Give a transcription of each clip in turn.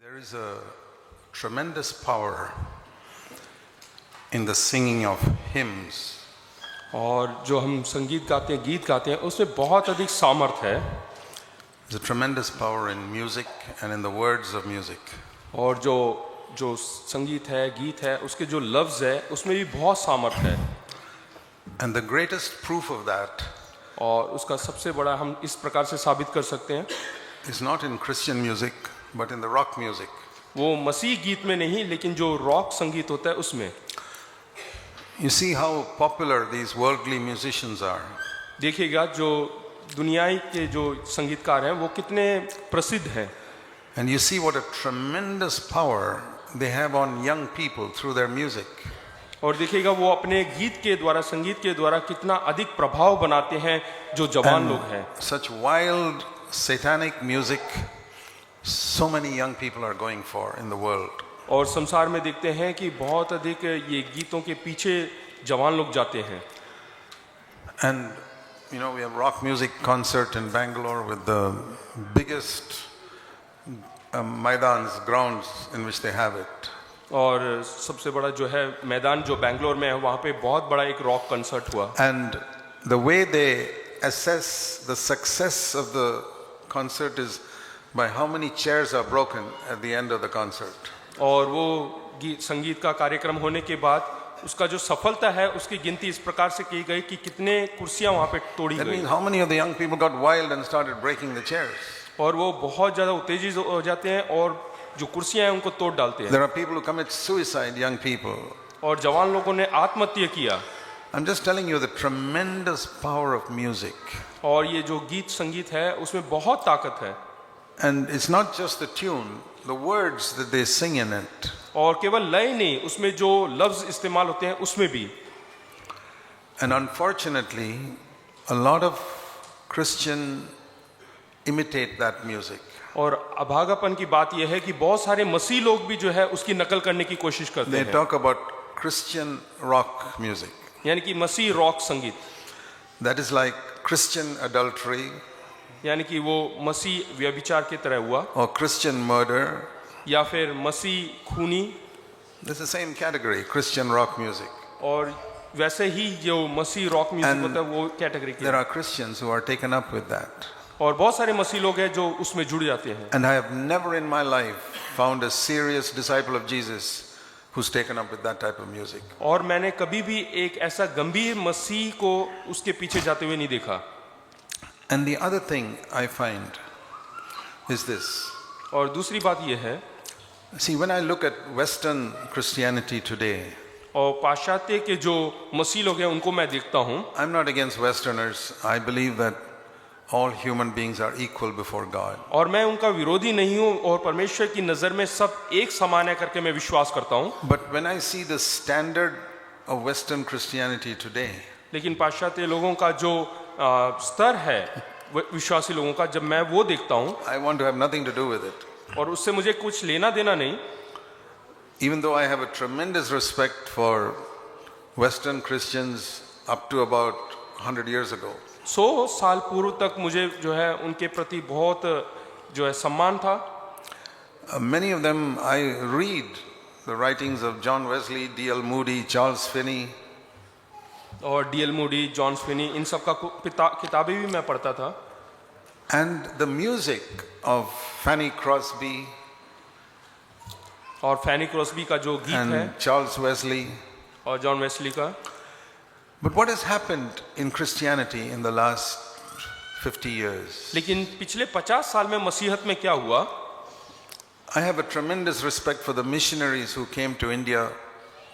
There is a tremendous power in the singing of hymns. और जो हम संगीत गाते हैं, गीत गाते हैं, उसमें बहुत अधिक सामर्थ्य है. There's a tremendous power in music and in the words of music. और जो संगीत है, गीत है, उसके जो लफ्ज़ है, उसमें भी बहुत सामर्थ्य है. And the greatest proof of that और उसका सबसे बड़ा हम इस प्रकार से साबित कर सकते हैं, is not in Christian music, but in the rock music. वो मसीह गीत में नहीं, लेकिन जो रॉक संगीत होता है उसमें. You see how popular these worldly musicians are. देखिएगा जो दुनियाई के जो संगीतकार हैं वो कितने प्रसिद्ध हैं. And you see what a tremendous power they have on young people through their music. और देखिएगा वो अपने गीत के द्वारा, संगीत के द्वारा कितना अधिक प्रभाव बनाते हैं जो जवान लोग हैं. Such wild satanic music so many young people are going for in the world. और संसार में देखते हैं कि बहुत अधिक ये गीतों के पीछे जवान लोग जाते हैं. And you know, we have rock music concert in Bangalore with the biggest maidans, grounds in which they have it. और सबसे बड़ा जो है मैदान जो बेंगलोर में है, वहाँ पे बहुत बड़ा एक रॉक कंसर्ट हुआ. And the way they assess the success of the concert is by how many chairs are broken at the end of the concert. और वो संगीत का कार्यक्रम होने के बाद उसका जो सफलता है उसकी गिनती इस प्रकार से की गई कि कितने कुर्सियां वहाँ पे तोड़ी That गई. means how many of the young people got wild and started breaking the chairs. और वो बहुत ज़्यादा उत्तेजित हो जाते हैं और जो कुर्सियां हैं उनको तोड़ डालते हैं. There are people who commit suicide, young people. और जवान लोगों ने आत्महत्या किया. I'm just telling you the tremendous power of music. और ये जो गीत संगीत है उसमें बहुत ताकत है. And it's not just the tune, the words that they sing in it. और केवल लय नहीं, उसमें जो लफ्ज इस्तेमाल होते हैं उसमें भी. And unfortunately, a lot of Christians imitate that music. और अभागापन की बात यह है कि बहुत सारे मसीह लोग भी जो है उसकी नकल करने की कोशिश करते They हैं. talk about Christian rock music. यानी कि मसीह रॉक संगीत, That is like Christian adultery यानी कि वो मसीह व्यभिचार की तरह हुआ, or Christian murder. या फिर मसीह खूनी. It's the same category, Christian rock music. और वैसे ही जो मसीह रॉक म्यूजिक And होता है वो कैटेगरी की. There are Christians who are taken up with that. और बहुत सारे मसीह लोग हैं जो उसमें जुड़ जाते हैं. And I have never in my life found a serious disciple of Jesus who's taken up with that type of music. और मैंने कभी भी एक ऐसा गंभीर मसीह को उसके पीछे जाते हुए नहीं देखा. And the other thing I find is this. और दूसरी बात यह है, See, when I look at Western Christianity today, और पाश्चात्य के जो मसीह लोग हैं उनको मैं देखता हूँ. I'm not against Westerners. I believe that all human beings are equal before God. और मैं उनका विरोधी नहीं हूँ और परमेश्वर की नज़र में सब एक समान है करके मैं विश्वास करता हूँ. But when I see the standard of Western Christianity today, लेकिन पाश्चात्य लोगों का जो स्तर है विश्वासी लोगों का, जब मैं वो देखता हूँ, I want to have nothing to do with it. और उससे मुझे कुछ लेना देना नहीं. Even though I have a tremendous respect for Western Christians up to about 100 years ago. 100 साल पूर्व तक मुझे जो है उनके प्रति बहुत जो है सम्मान था. Many of them I read the writings of John Wesley, D.L. Moody, Charles Finney. और D.L. मूडी, जॉन स्विनी, इन सब का किताबें भी मैं पढ़ता था. And the music of Fanny Crosby और फैनी क्रॉस्बी का जो गीत है and Charles Wesley. और जॉन वेस्ली का. But what has happened in Christianity in the last 50 years? लेकिन पिछले 50 साल में मसीहत में क्या हुआ? I have a tremendous respect for the missionaries who came to India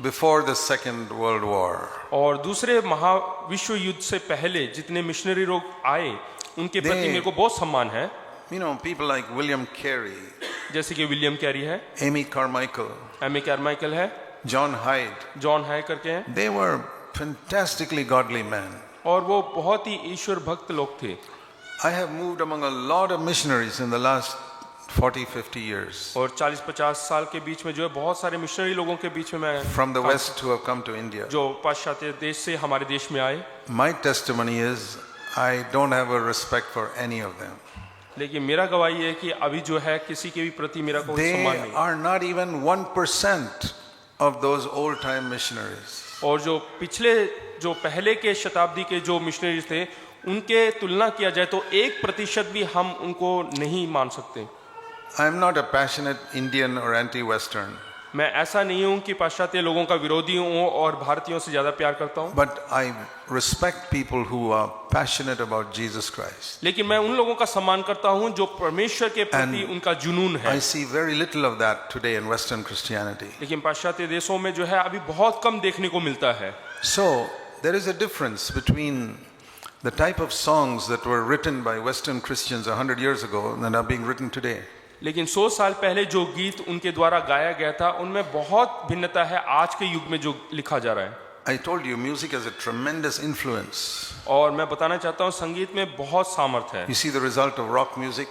before the Second World War. और दूसरे महाविश्व युद्ध से पहले जितने मिशनरी लोग आए उनके प्रति मेरे को बहुत सम्मान है. You know, people like William Carey, जैसे कि विलियम कैरी है, Amy Carmichael, एमी कैरमाइकल है, John Hyde. जॉन हाई करके हैं. They were fantastically godly men. और वो बहुत ही ईश्वर भक्त लोग थे. I have moved among a lot of missionaries in the last 40-50 years. और 40-50 साल के बीच में जो है बहुत सारे मिशनरी लोगों के बीच में मैं From the West who have come to India. जो पाश्चात्य देश से हमारे देश में आए. My testimony is I don't have a respect for any of them. लेकिन मेरा गवाही है कि अभी जो है किसी के भी प्रति मेरा कोई They सम्मान नहीं। are not even 1% of those old time missionaries. और जो पिछले जो पहले के शताब्दी के जो मिशनरीज थे उनके तुलना किया जाए तो 1% भी हम उनको नहीं मान सकते। I am not a passionate Indian or anti-Western, मैं ऐसा नहीं हूं कि पाश्चात्य लोगों का विरोधी हूं और भारतीयों से ज्यादा प्यार करता हूं, but I respect people who are passionate about Jesus Christ. लेकिन मैं उन लोगों का सम्मान करता हूं जो परमेश्वर के प्रति उनका जुनून है। I see very little of that today in Western Christianity. लेकिन पाश्चात्य देशों में जो है अभी बहुत कम देखने को मिलता है। So there is a difference between the type of songs that were written by Western Christians 100 years ago and are being written today. लेकिन 100 साल पहले जो गीत उनके द्वारा गाया गया था उनमें बहुत भिन्नता है आज के युग में जो लिखा जा रहा है। I told you music has a tremendous influence. और मैं बताना चाहता हूँ संगीत में बहुत सामर्थ्य है। You see the result of rock music.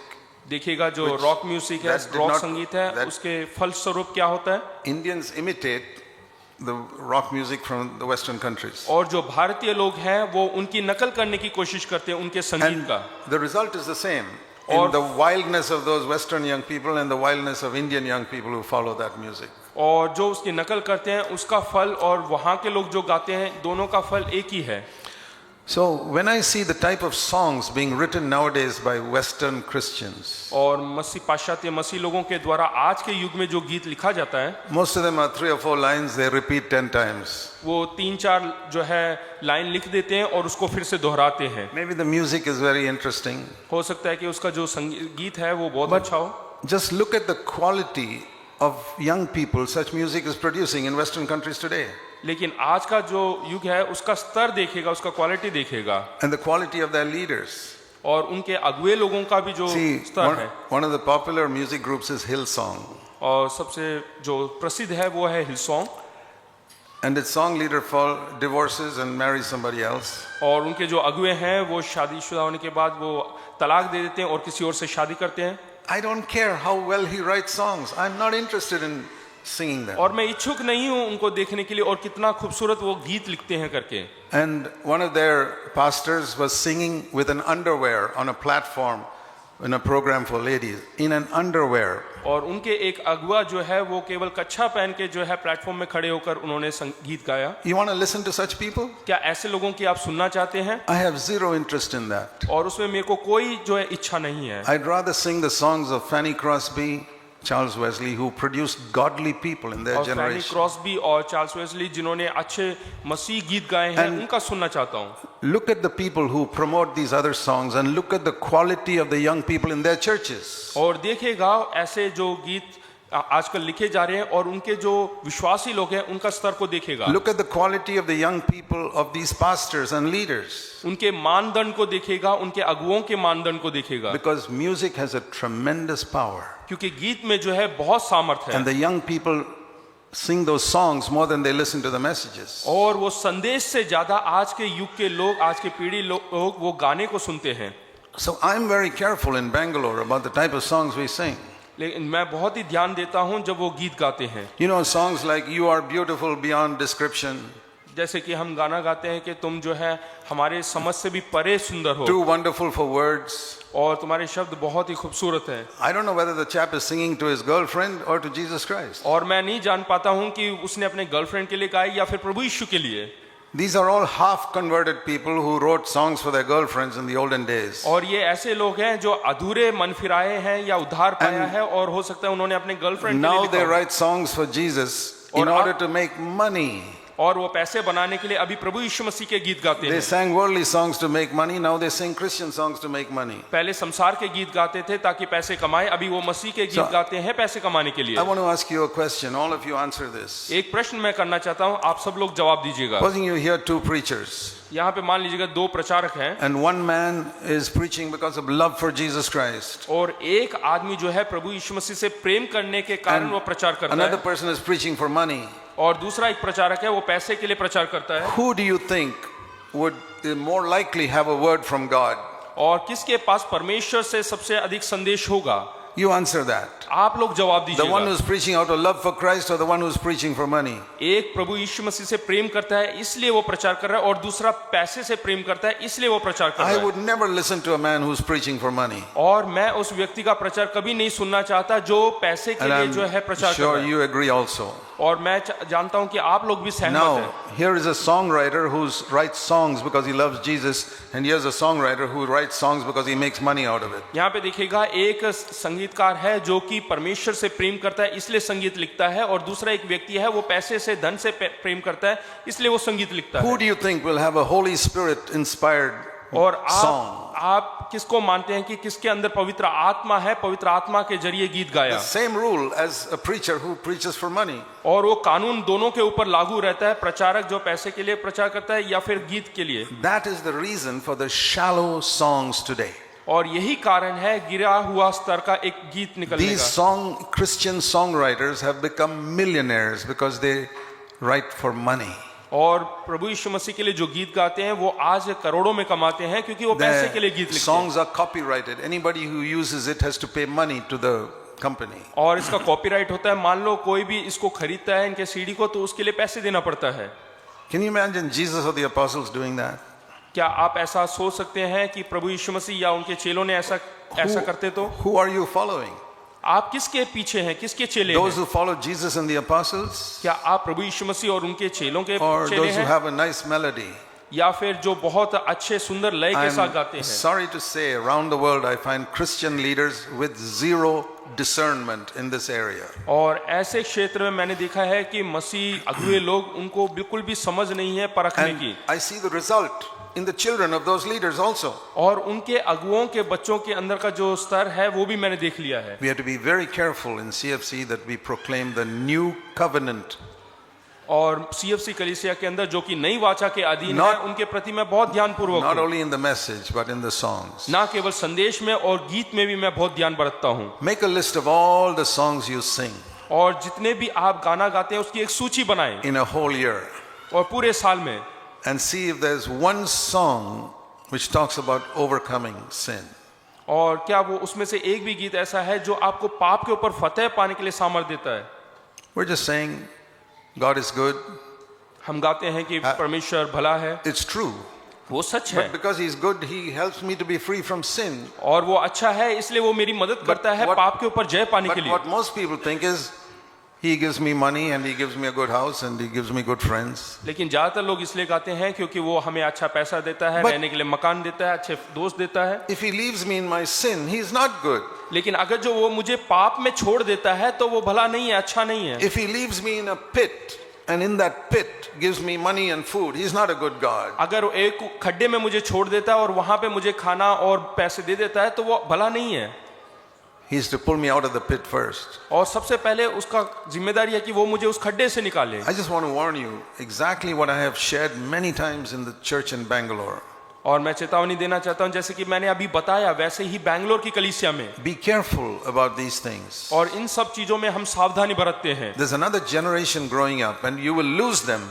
देखिएगा जो रॉक म्यूजिक है, that did रॉक not- संगीत है, that- उसके फलस्वरूप क्या होता है? Indians imitate the rock music from the Western countries. और जो भारतीय लोग हैं वो उनकी नकल करने की कोशिश करते हैं उनके संगीत And का। the result is the same. Or- In the wildness of those Western young people and the wildness of Indian young people who follow that music. और जो उसकी नकल करते हैं उसका फल और वहाँ के लोग जो गाते हैं दोनों का फल एक ही है। So when I see the type of songs being written nowadays by Western Christians, और पाश्चात्य मसीह लोगों के द्वारा आज के युग में जो गीत लिखा जाता है most of them are 3 or 4 lines they repeat 10 times. वो 3-4 जो है लाइन लिख देते हैं और उसको फिर से दोहराते हैं। Maybe the music is very interesting. हो सकता है कि उसका जो गीत है वो बहुत अच्छा हो। Just look at the quality of young people such music is producing in Western countries today. लेकिन आज का जो युग है उसका स्तर देखेगा, उसका क्वालिटी देखेगा And the quality of their leaders. और उनके अगुए लोगों का भी जो See, स्तर है। one of the popular music groups is Hillsong. और सबसे जो प्रसिद्ध है वो है हिलसोंग। And its song leader divorces and marries somebody else. और उनके जो अगुए हैं वो शादीशुदा होने के बाद वो तलाक दे देते हैं और किसी और से शादी करते हैं। I don't care how well he writes songs. I'm not interested in singing them. और मैं इच्छुक नहीं हूँ उनको देखने के लिए और कितना खूबसूरत वो गीत लिखते हैं करके। And one of their pastors was singing with an underwear on a platform in a program for ladies, in an underwear. और उनके एक अगुआ जो है वो केवल कच्छा पहन के जो है प्लेटफॉर्म में खड़े होकर उन्होंने गीत गाया। You want to listen to such people? क्या ऐसे लोगों की आप सुनना चाहते हैं? I have zero interest in that. और उसमें मेरे को कोई जो है इच्छा नहीं है। I'd rather sing the songs of Fanny Crosby, Charles Wesley, who produced godly people in their और फैनी generation. क्रॉसबी और चार्ल्स वेस्ली जिन्होंने अच्छे मसीह गीत गाए हैं उनका सुनना चाहता हूँ। Look at the people who promote these other songs and look at the quality of the young people in their churches. और देखिएगा ऐसे जो गीत आजकल लिखे जा रहे हैं और उनके जो विश्वासी लोग हैं उनका स्तर को देखिएगा। Look at the quality of the young people of these pastors and leaders. उनके मानदंड को देखिएगा, उनके अगुओं के मानदंड को देखिएगा। Because music has a tremendous power. क्योंकि गीत में जो है बहुत सामर्थ्य And है the young people sing those songs more than they listen to the messages. और वो संदेश से ज्यादा आज के युग के लोग, आज के पीढ़ी लोग वो गाने को सुनते हैं। So I'm very careful in Bangalore about the type of songs we sing. लेकिन मैं बहुत ही ध्यान देता हूँ जब वो गीत गाते हैं। You know, songs like "You Are Beautiful Beyond Description," जैसे कि हम गाना गाते हैं कि तुम जो है हमारे समझ से भी परे सुंदर हो "Too Wonderful for Words." और तुम्हारे शब्द बहुत ही खूबसूरत हैं। I don't know whether the chap is singing to his girlfriend or to Jesus Christ. और मैं नहीं जान पाता हूँ कि उसने अपने गर्लफ्रेंड के लिए गाए या फिर प्रभु यीशु के लिए। These are all half-converted people who wrote songs for their girlfriends in the olden days. और ये ऐसे लोग हैं जो अधूरे मन फिराए हैं या उद्धार पाया है और हो सकता है उन्होंने अपने गर्लफ्रेंड के लिए Now लिखा they हो। write songs for Jesus in और order to make money. और वो पैसे बनाने के लिए अभी प्रभु यीशु मसीह के गीत गाते They हैं। sang worldly songs to make money. Now they sing Christian songs to make money. पहले संसार के गीत गाते थे ताकि पैसे कमाए, अभी वो मसीह के गीत So- गाते हैं पैसे कमाने के I लिए। want to ask you a question. All of you answer this. एक प्रश्न मैं करना चाहता हूँ, आप सब लोग जवाब दीजिएगा। Supposing you hear two preachers, यहाँ पे मान लीजिएगा 2 प्रचारक हैं and one man is preaching because of love for Jesus Christ, और एक आदमी जो है प्रभु यीशु मसीह से प्रेम करने के कारण and वो प्रचार करता another है person is preaching for money. और दूसरा एक प्रचारक है वो पैसे के लिए प्रचार करता है। Who do you think would more likely have a word from God? और किसके पास परमेश्वर से सबसे अधिक संदेश होगा? You answer that. आप लोग जवाब The one दीजिएगा। who's preaching out of love for Christ or the one who's preaching for money? एक प्रभु यीशु मसीह से प्रेम करता है इसलिए वो प्रचार कर रहा है, और दूसरा पैसे से प्रेम करता है इसलिए वो प्रचार कर I रहा है। would never listen to a man who's preaching for money. और मैं उस व्यक्ति का प्रचार कभी नहीं सुनना चाहता जो पैसे के And लिए जो है I'm प्रचार कर sure रहा है। you agree also. और मैं जानता हूं कि आप लोग भी सहमत Now, हैं। here is a songwriter who writes songs because he loves Jesus, and here's a songwriter who writes songs because he makes money out of it. यहाँ पे देखिएगा एक संगीतकार है जो कि परमेश्वर से प्रेम करता है इसलिए संगीत लिखता है, और दूसरा एक व्यक्ति है वो पैसे से धन से प्रेम करता है इसलिए वो संगीत लिखता Who है। do you think will have a Holy Spirit inspired और song? आप किसको मानते हैं कि किसके अंदर पवित्र आत्मा है, पवित्र आत्मा के जरिए गीत गाया? The same rule as a preacher who preaches for money. और वो कानून दोनों के ऊपर लागू रहता है, प्रचारक जो पैसे के लिए प्रचार करता है या फिर गीत के लिए। That is the reason for the shallow songs today. और यही कारण है गिरा हुआ स्तर का एक गीत निकलने These का। Christian songwriters have become millionaires because they write for money. और प्रभु यीशु मसीह के लिए जो गीत गाते हैं वो आज करोड़ों में कमाते हैं क्योंकि वो पैसे के लिए गीत The लिखते हैं। songs are copyrighted. Anybody who uses it has to pay money to the company. और इसका कॉपीराइट होता है, मान लो कोई भी इसको खरीदता है इनके सीडी को तो उसके लिए पैसे देना पड़ता है। Can you imagine Jesus or the apostles doing that? क्या आप ऐसा सोच सकते हैं कि प्रभु यीशु मसीह या उनके चेलों ने ऐसा करते तो? Who are you following? आप किसके पीछे हैं, किसके चेले Those हैं? who follow Jesus and the apostles? क्या आप प्रभु यीशु मसीह और उनके चेलों के Or चेले those who हैं, have a nice melody? या फिर जो बहुत अच्छे सुंदर लय के साथ गाते I'm हैं? sorry to say, around the world I find Christian leaders with zero discernment in this area. और ऐसे क्षेत्र में मैंने देखा है कि मसीह अगुए लोग उनको बिल्कुल भी समझ नहीं है परखने And की, I see the result in the children of those leaders also. और उनके अगुओं के बच्चों के अंदर का जो स्तर है वो भी मैंने देख लिया है। We have to be very careful in CFC that we proclaim the new covenant. और CFC कलीसिया के अंदर जो कि नई वाचा के अधीन है, उनके प्रति मैं बहुत ध्यानपूर्वक Not हूं। only in the message but in the songs. ना केवल संदेश में और गीत में भी मैं बहुत ध्यान बरतता हूं। Make a list of all the songs you sing और जितने भी आप गाना गाते हैं उसकी एक सूची बनाएं, in a whole year और पूरे साल में, and see if there's one song which talks about overcoming sin. और क्या वो उसमें से एक भी गीत ऐसा है जो आपको पाप के ऊपर फतेह पाने के लिए सामर्थ्य देता है? We're just saying God is good. हम गाते हैं कि परमेश्वर भला है, It's true. वो सच है, But because He's good, He helps me to be free from sin. और वो अच्छा है इसलिए वो मेरी मदद करता है what- पाप के ऊपर जय पाने के But लिए। what most people think is He gives me money and He gives me a good house and He gives me good friends. लेकिन ज्यादातर लोग इसलिए गाते हैं क्योंकि वो हमें अच्छा पैसा देता है, But- रहने के लिए मकान देता है, अच्छे दोस्त देता है। If He leaves me in my sin, He's not good. लेकिन अगर जो वो मुझे पाप में छोड़ देता है तो वो भला नहीं है, अच्छा नहीं है। If He leaves me in a pit and in that pit gives me money and food, He's not a good God. अगर वो एक खड्डे में मुझे छोड़ देता है और वहां पे मुझे खाना और पैसे दे देता है तो वो भला नहीं है। He is to pull me out of the pit first. और सबसे पहले उसका जिम्मेदारी है कि वो मुझे उस खड्डे से निकाले। I just want to warn you exactly what I have shared many times in the church in Bangalore. और मैं चेतावनी देना चाहता हूं, जैसे कि मैंने अभी बताया वैसे ही बैंगलोर की कलीसिया में, Be careful about these things. और इन सब चीजों में हम सावधानी बरतते हैं। There's another generation growing up and you will lose them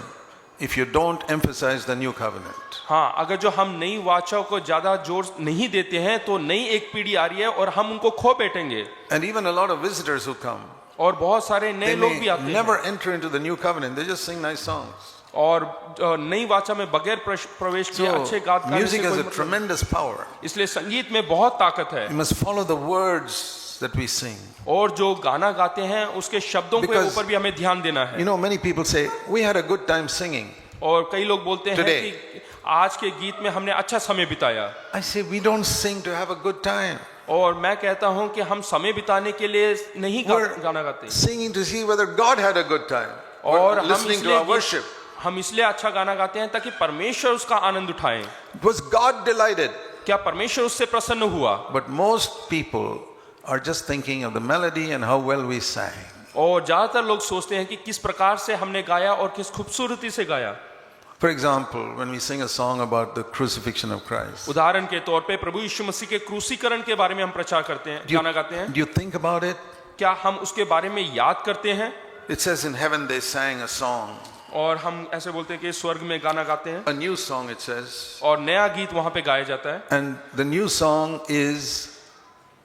if you don't emphasize the new covenant. हाँ, अगर जो हम नई वाचा को ज्यादा जोर नहीं देते हैं तो नई एक पीढ़ी आ रही है और हम उनको खो बैठेंगे। And even a lot of visitors who come, और बहुत सारे नए they लोग भी may आते never हैं enter into the new covenant. They just sing nice songs. और नई वाचा में बगैर प्रवेश किए अच्छे So गात गाने से music has कोई a मतलब नहीं। tremendous power. इसलिए संगीत में बहुत ताकत है, You must follow the words that we sing. और जो गाना गाते हैं उसके शब्दों के Because- ऊपर भी हमें ध्यान देना है। You know, many people say, we had a good time singing. और कई लोग बोलते हैं Today. कि आज के गीत में हमने अच्छा समय बिताया, I say, we don't sing to have a good time. और मैं कहता हूं कि हम समय बिताने के लिए नहीं We're गाना गाते, singing to see whether God had a good time. और Or हम listening to इसलिए our worship. हम इसलिए अच्छा गाना गाते हैं ताकि परमेश्वर उसका आनंद उठाएं। Was God delighted? क्या परमेश्वर उससे प्रसन्न हुआ? But most people are just thinking of the melody and how well we sang. और ज्यादातर लोग सोचते हैं कि किस प्रकार से हमने गाया और किस खूबसूरती से गाया। For example, when we sing a song about the crucifixion of Christ, उदाहरण के तौर पे प्रभु यीशु मसीह के क्रूसीकरण के बारे में हम प्रचार करते हैं, गाना गाते हैं। do you think about it? क्या हम उसके बारे में याद करते हैं? It says in heaven they sang a song, और हम ऐसे बोलते हैं कि स्वर्ग में गाना गाते हैं, a new song it says, और नया गीत वहां पे गाया जाता है। and the new song is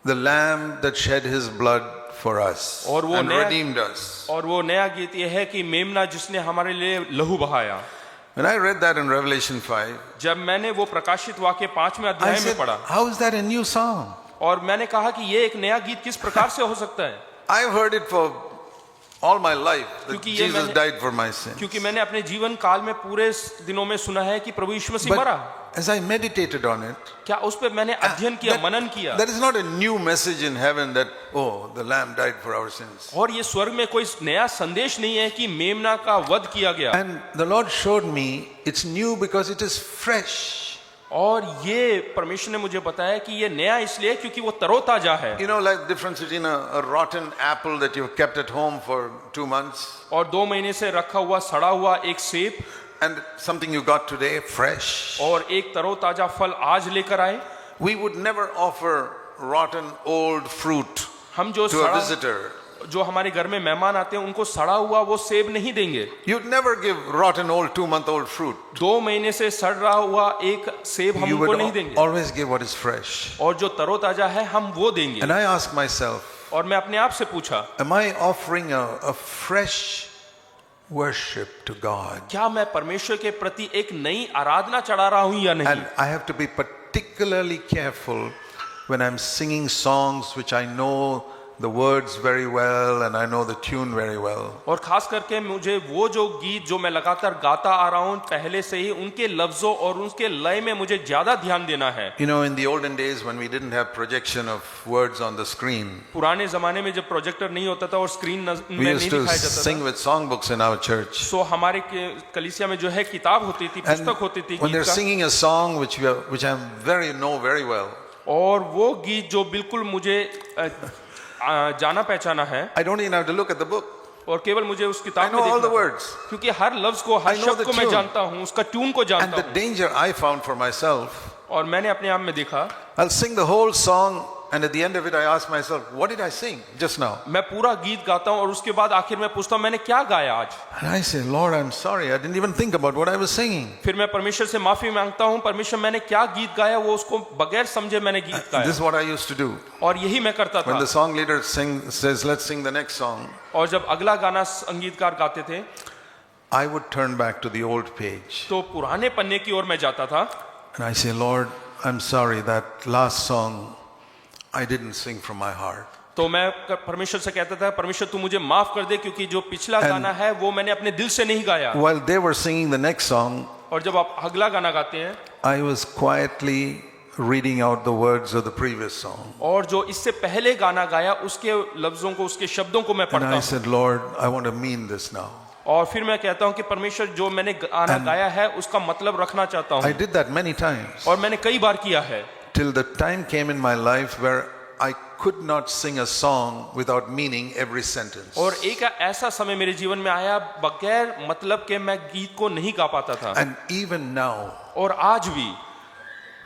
the Lamb that shed his blood for us और वो and नया redeemed us. और वो नया गीत ये है कि मेमना जिसने हमारे लिए लहू बहाया। When I read that in Revelation 5, जब मैंने वो प्रकाशित वाक्य 5वें I अध्याय में said, पढ़ा how is that a new song? और मैंने कहा कि ये एक नया गीत किस प्रकार से हो सकता है, I've heard it for all my life that क्योंकि ये Jesus मैंने- died for my sins. क्योंकि मैंने अपने जीवन काल में पूरे दिनों में सुना है कि प्रभु यीशु मसीह मरा। But as I meditated on it, क्या उस पर मैंने अध्ययन किया, मनन किया, that is not a new message in heaven that, oh, the Lamb died for our sins. और ये स्वर्ग में कोई नया संदेश नहीं है कि मेमना का वध किया गया। And the Lord showed me it's new because it is fresh. और ये परमेश्वर ने मुझे बताया कि ये नया इसलिए क्योंकि वो तरोताजा है। You know, like the difference between a rotten apple that you've kept at home for 2 months और 2 महीने से रखा हुआ सड़ा हुआ एक सेब and something you got today, fresh. और एक तरोताजा फल आज लेकर आए। We would never offer rotten old fruit हम जो to a सड़ा visitor. जो हमारे घर में मेहमान आते हैं उनको सड़ा हुआ वो सेब नहीं देंगे। You'd never give rotten old 2-month-old fruit. 2 महीने से सड़ रहा हुआ एक सेब हम You उनको would नहीं देंगे always give what is fresh. और जो तरोताजा है हम वो देंगे। And I ask myself, और मैं अपने आप से पूछा, am I offering a fresh worship to God? क्या मैं परमेश्वर के प्रति एक नई आराधना चढ़ा रहा हूं या नहीं? And I have to be particularly careful when I'm singing songs which I know the words very well and I know the tune very well. और खास करके मुझे वो जो गीत जो मैं लगातार गाता आ रहा हूं पहले से ही उनके लफ्जों और उनके लय में मुझे ज्यादा ध्यान देना है। You know, in the olden days when we didn't have projection of words on the screen, पुराने जमाने में जब प्रोजेक्टर नहीं होता था और स्क्रीन में we नहीं used to दिखाया जाता sing था, with songbooks in our church. सो हमारे कलीसिया में जो है किताब होती थी, And पुस्तक होती थी when they're गीत का, singing a song which I know very well, और वो गीत जो बिल्कुल मुझे जाना पहचाना है I don't even have to look at the book. और केवल मुझे उस I किताब know में all the देखना, words. क्योंकि हर लफ्ज को हर I know शब्द the को मैं tune. जानता हूँ, उसका ट्यून को And जानता the हूँ। danger I found for myself, और मैंने अपने आप में देखा, I'll sing the whole song and at the end of it I ask myself, what did I sing just now? मैं पूरा गीत गाता हूँ और उसके बाद आखिर में पूछता हूँ मैंने क्या गाया आज। And I say, Lord, I'm sorry. I didn't even think about what I was singing. फिर मैं परमेश्वर से माफी मांगता हूँ, परमेश्वर मैंने क्या गीत गाया वो उसको बगैर समझे मैंने गीत This गाया, is what I used to do. और यही मैं करता When था। the song leader says, let's sing the next song, और जब अगला गाना संगीतकार गाते थे I would turn back to the old page. तो पुराने पन्ने की ओर मैं जाता था And I say, Lord, I'm sorry that last song I didn't sing from my heart. तो मैं परमेश्वर से कहता था, परमेश्वर तू मुझे माफ कर दे क्योंकि जो पिछला गाना है वो मैंने अपने दिल से नहीं गाया। While they were singing the next song, और जब आप अगला गाना गाते हैं I was quietly reading out the words of the previous song. और जो इससे पहले गाना गाया उसके लफ्जों को, उसके शब्दों को मैं And पढ़ता I हूँ said, Lord, I want to mean this now. और फिर मैं कहता हूँ कि परमेश्वर जो मैंने गाना गाया है उसका मतलब रखना चाहता I हूँ, did that many times और मैंने कई बार किया है, till the time came in my life where I could not sing a song without meaning every sentence. और एक ऐसा समय मेरे जीवन में आया बगैर मतलब के मैं गीत को नहीं गा पाता था। And even now, और आज भी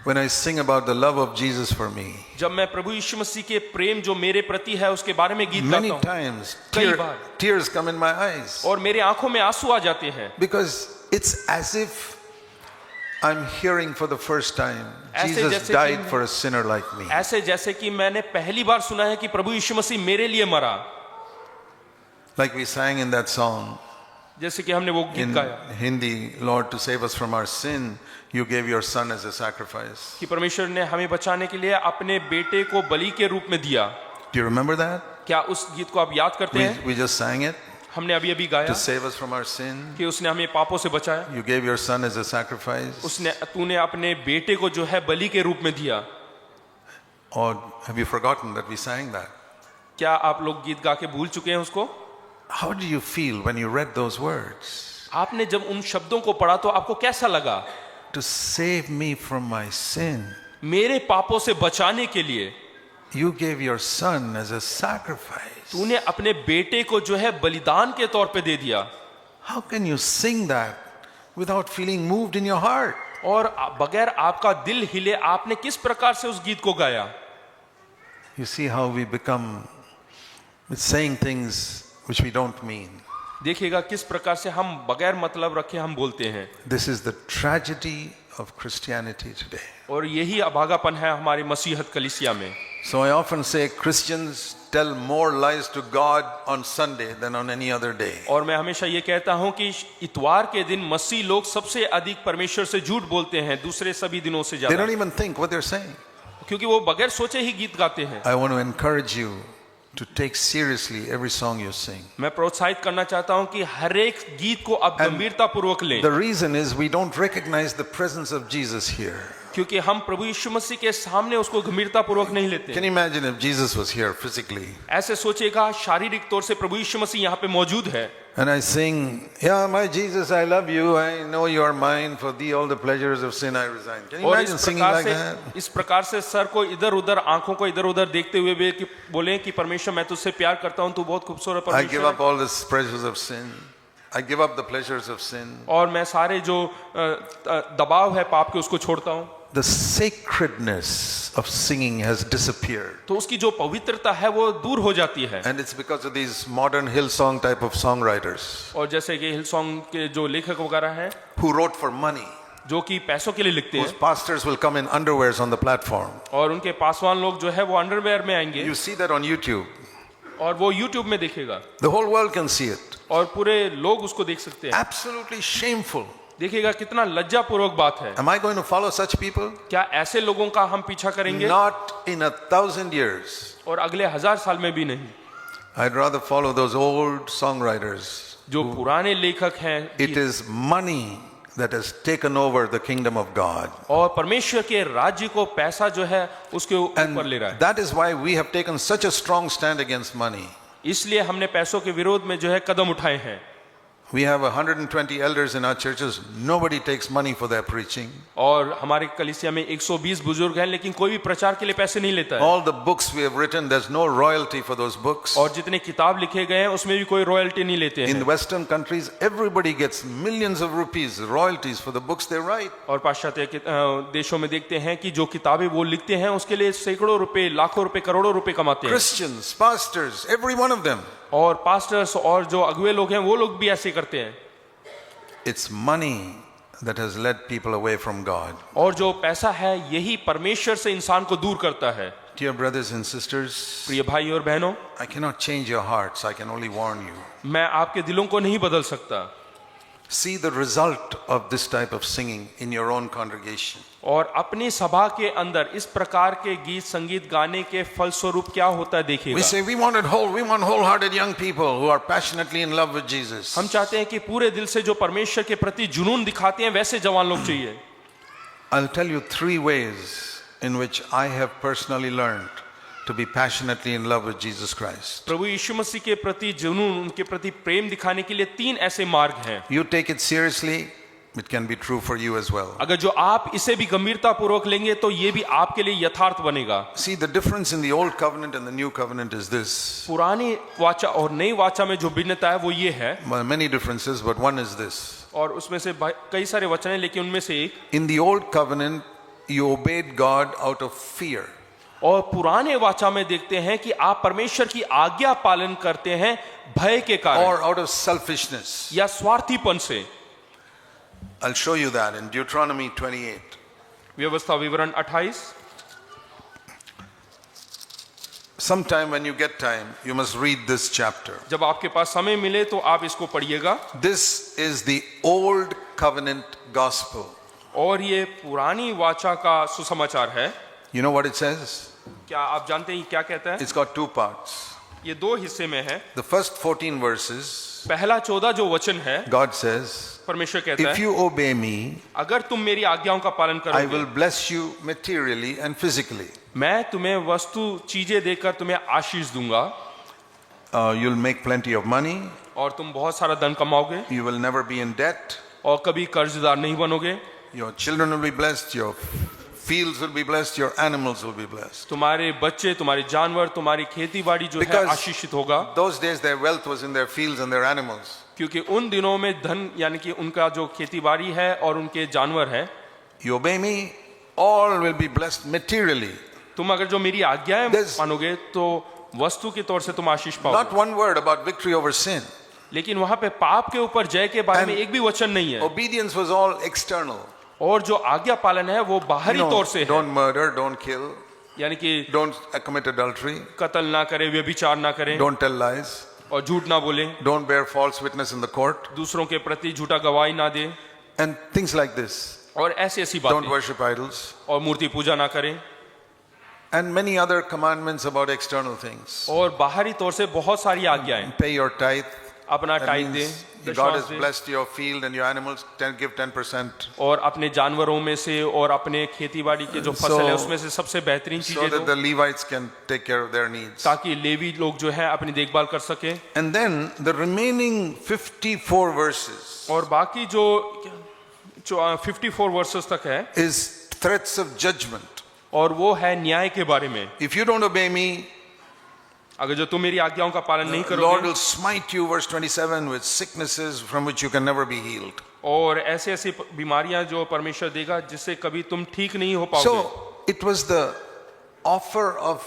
when I sing about the love of Jesus for me, जब मैं प्रभु यीशु मसीह के प्रेम जो मेरे प्रति है उसके बारे में गीत many गाता हूँ times कई बार। tears come in my eyes और मेरे आंखों में आंसू आ जाते हैं, because it's as if I'm hearing for the first time ऐसे Jesus जैसे died कि- for a sinner like me. ऐसे जैसे कि मैंने पहली बार सुना है कि प्रभु यीशु मसीह मेरे लिए मरा, Like we sang in that song जैसे कि हमने वो गीत in गाया Hindi, Lord, to save us from our sin, you gave your son as a sacrifice. कि परमेश्वर ने हमें बचाने के लिए अपने बेटे को बलि के रूप में दिया। Do you remember that? क्या उस गीत को आप याद करते हैं? We just sang it हमने अभी अभी गाया to save us from our sin. कि उसने हमें पापों से बचाया, You gave your son as a sacrifice. उसने तूने अपने बेटे को जो है बलि के रूप में दिया। Or have you forgotten that we sang that? क्या आप लोग गीत गा के भूल चुके हैं उसको? How did you feel when you read those words? आपने जब उन शब्दों को पढ़ा तो आपको कैसा लगा? To save me from my sin, मेरे पापों से बचाने के लिए you gave your son as a sacrifice. तूने अपने बेटे को जो है बलिदान के तौर पे दे दिया। How can you sing that without feeling moved in your heart? और बगैर आपका दिल हिले आपने किस प्रकार से उस गीत को गाया? You see how we become saying things which we don't mean. देखिएगा किस प्रकार से हम बगैर मतलब रखे हम बोलते हैं। This is the tragedy of Christianity today. और यही अभागापन है हमारी मसीहत कलीसिया में। So I often say Christians tell more lies to God on Sunday than on any other day. और मैं हमेशा ये कहता हूं कि इतवार के दिन मसीह लोग सबसे अधिक परमेश्वर से झूठ बोलते हैं दूसरे सभी दिनों से They ज्यादा, don't even think what they're saying. क्योंकि वो बगैर सोचे ही गीत गाते हैं। I want to encourage you to take seriously every song you sing. मैं प्रोत्साहित करना चाहता हूं कि हर एक गीत को आप गंभीरता पूर्वक लें, The reason is we don't recognize the presence of Jesus here. क्योंकि हम प्रभु यीशु मसीह के सामने उसको गंभीरता पूर्वक नहीं लेते। Can you imagine if Jesus was here physically? ऐसे सोचिएगा शारीरिक तौर से प्रभु यीशु मसीह यहाँ पे मौजूद है, And I sing, yeah, my Jesus, I love you. I know you are mine. For thee all the pleasures of sin I resign. Can you और imagine singing like that? इस प्रकार से सर को इधर उधर आंखों को इधर उधर देखते हुए भी कि बोले कि परमेश्वर मैं तुझसे प्यार करता हूँ, तू बहुत खूबसूरत I give परमेश्वर up all the pleasures of sin. I give up the pleasures of sin. है। और मैं सारे जो दबाव है पाप के उसको छोड़ता हूँ। The sacredness of singing has disappeared. तो उसकी जो पवित्रता है वो दूर हो जाती है। And it's because of these modern Hillsong type of songwriters और जैसे कि हिल सॉन्ग के जो लेखक वगैरह हैं who wrote for money, जो कि पैसों के लिए लिखते whose हैं, pastors will come in underwears on the platform. और उनके पासवान लोग जो है वो अंडरवेयर में आएंगे You see that on YouTube. और वो YouTube में देखेगा The whole world can see it. और पूरे लोग उसको देख सकते हैं। Absolutely shameful. देखिएगा कितना लज्जापूर्वक बात है। Am I going to follow such people? क्या ऐसे लोगों का हम पीछा करेंगे? Not in 1,000 years. और अगले 1000 साल में भी नहीं। I'd rather follow those old songwriters. जो पुराने लेखक हैं, It is money that has taken over the kingdom of God. और परमेश्वर के राज्य को पैसा जो है उसके And ऊपर ले रहा है। that is why we have taken such a strong stand against money. इसलिए हमने पैसों के विरोध में जो है कदम उठाए हैं। We have 120 elders in our churches. Nobody takes money for their preaching. और हमारे कलीसिया में 120 बुजुर्ग हैं, लेकिन कोई भी प्रचार के लिए पैसे नहीं लेता है। All the books we have written, there's no royalty for those books. और जितने किताब लिखे गए हैं उसमें भी कोई रॉयल्टी नहीं लेते In हैं। Western countries, everybody gets millions of rupees royalties for the books they write. और पाश्चात्य देशों में देखते हैं कि जो किताबें वो लिखते हैं उसके लिए सैकड़ों रुपए, लाखों रुपए, करोड़ों रुपए कमाते हैं। Christians, pastors, every one of them. और पास्टर्स और जो अगुवे लोग हैं वो लोग भी ऐसे करते हैं। It's money that has led people away from God. और जो पैसा है यही परमेश्वर से इंसान को दूर करता है। Dear brothers and sisters, प्रिय भाई और बहनों, I cannot change your hearts. I can only warn you. मैं आपके दिलों को नहीं बदल सकता। See the result of this type of singing in your own congregation. और अपनी सभा के अंदर इस प्रकार के गीत संगीत गाने के फलस्वरूप क्या होता है We देखिएगा। say we want wholehearted young people who are passionately in love with Jesus. हम चाहते हैं कि पूरे दिल से जो परमेश्वर के प्रति जुनून दिखाते हैं वैसे जवान लोग चाहिए। I'll tell you 3 ways in which I have personally learned to be passionately in love with Jesus Christ. प्रभु यीशु मसीह के प्रति जुनून, उनके प्रति प्रेम दिखाने के लिए 3 ऐसे मार्ग हैं। You take it seriously, it can be true for you as well. अगर जो आप इसे भी गंभीरता पूर्वक लेंगे तो ये भी आपके लिए यथार्थ बनेगा। See, the difference in the old covenant and the new covenant is this. पुरानी वाचा और नई वाचा में जो भिन्नता है वो ये है, Well, many differences, but one is this. और उसमें से कई सारे वचन हैं, लेकिन उनमें से एक, In the old covenant, you obeyed God out of fear. और पुराने वाचा में देखते हैं कि आप परमेश्वर की आज्ञा पालन करते हैं भय के कारण Or out of selfishness. या स्वार्थीपन से। I'll show you that in Deuteronomy 28. व्यवस्था विवरण 28। Sometime when you get time, you must read this chapter. जब आपके पास समय मिले तो आप इसको पढ़िएगा। This is the old covenant gospel. और ये पुरानी वाचा का सुसमाचार है। You know what it says? क्या आप जानते हैं क्या कहता है? It's got 2 parts. ये 2 हिस्से में है। The first 14 verses, पहला 14 जो वचन है, God says, परमेश्वर कहता if है, you obey me, अगर तुम मेरी आज्ञाओं का पालन I करोगे, will bless you materially and physically. मैं तुम्हें वस्तु चीजें देकर तुम्हें आशीष दूंगा, You'll make plenty of money. और तुम बहुत सारा धन कमाओगे, You will never be in debt. और कभी कर्जदार नहीं बनोगे। Your children will be blessed. Your fields will be blessed. Your animals will be blessed. तुम्हारे बच्चे, तुम्हारे जानवर, तुम्हारी खेती बाड़ी जो है Because आशीषित होगा, those days their wealth was in their fields and their animals. क्योंकि उन दिनों में धन यानी कि उनका जो खेती बाड़ी है और उनके जानवर है। You obey me, all will be blessed materially. तुम अगर जो मेरी आज्ञाएं There's- मानोगे तो वस्तु के तौर से तुम आशीष पाओगे। Not one word about victory over sin. लेकिन वहां पे पाप के ऊपर जय के बारे में And एक भी वचन नहीं है। Obedience was all external. और जो आज्ञा पालन है वो बाहरी तौर से है। Don't murder, don't kill. यानी कि don't commit adultery, कत्ल ना करें, व्यभिचार ना करें, don't tell lies, और झूठ ना बोलें, don't bear false witness in the court, दूसरों के प्रति झूठा गवाही ना दें, and things like this. और ऐसी Don't बातें, worship idols, और मूर्ति पूजा ना करें, and many other commandments about external things. और बाहरी तौर से बहुत सारी आज्ञाएं, Pay your tithe. अपना That टाइट means दें, God दशमांश has दें, blessed your field and your animals, give 10%. और अपने जानवरों में से और अपने खेती बाड़ी के जो फसल है उसमें से सबसे बेहतरीन So चीजें that the दो, Levites can take care of their needs. ताकि लेवी लोग जो है अपनी देखभाल कर सके। And then the remaining 54 verses और बाकी जो 54 वर्सेस तक है, is threats of judgment. और वो है न्याय के बारे में। If you don't obey me, अगर जो तुम मेरी आज्ञाओं का पालन नहीं the Lord करोगे, will smite you, verse 27, with sicknesses from which you can never be healed. और ऐसी ऐसी बीमारियां जो परमेश्वर देगा जिससे कभी तुम ठीक नहीं हो पाओगे। So it was the offer of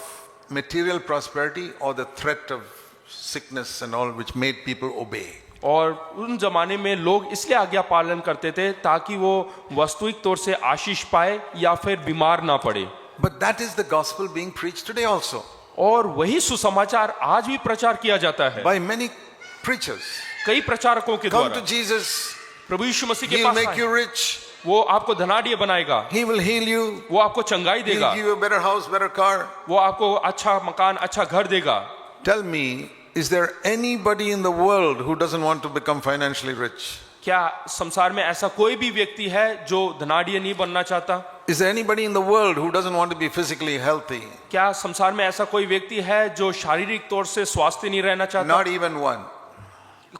material prosperity or the threat of sickness and all which made people obey. और उन जमाने में लोग इसलिए आज्ञा पालन करते थे ताकि वो वास्तविक तौर से आशीष पाए या फिर बीमार ना पड़े। But that is the gospel being preached today also और वही सुसमाचार आज भी प्रचार किया जाता है by many preachers. कई प्रचारकों के Come द्वारा। to Jesus, प्रभु यीशु मसीह के He'll पास make आए, you rich, वो आपको धनाढ्य बनाएगा, He will heal you, वो आपको चंगाई He'll देगा, give you a better house, better car. वो आपको अच्छा मकान, अच्छा घर देगा। Tell me, is there anybody in the world who doesn't want to become financially rich? क्या संसार में ऐसा कोई भी व्यक्ति है जो धनाढ्य नहीं बनना चाहता? Is there anybody in the world who doesn't want to be physically healthy? क्या संसार में ऐसा कोई व्यक्ति है जो शारीरिक तौर से स्वास्थ्य नहीं रहना चाहता? Not even one.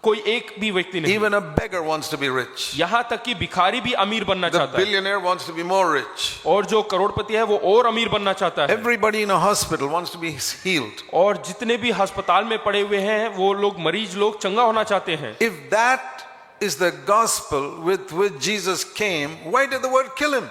कोई एक भी व्यक्ति नहीं। Even a beggar wants to be rich. यहाँ तक कि भिखारी भी अमीर बनना The चाहता है, billionaire wants to be more rich. और जो करोड़पति है वो और अमीर बनना चाहता है, Everybody in a hospital wants to be healed. और जितने भी अस्पताल में पड़े हुए हैं वो लोग मरीज लोग चंगा होना चाहते हैं। If that is the gospel with which Jesus came, why did the world kill him?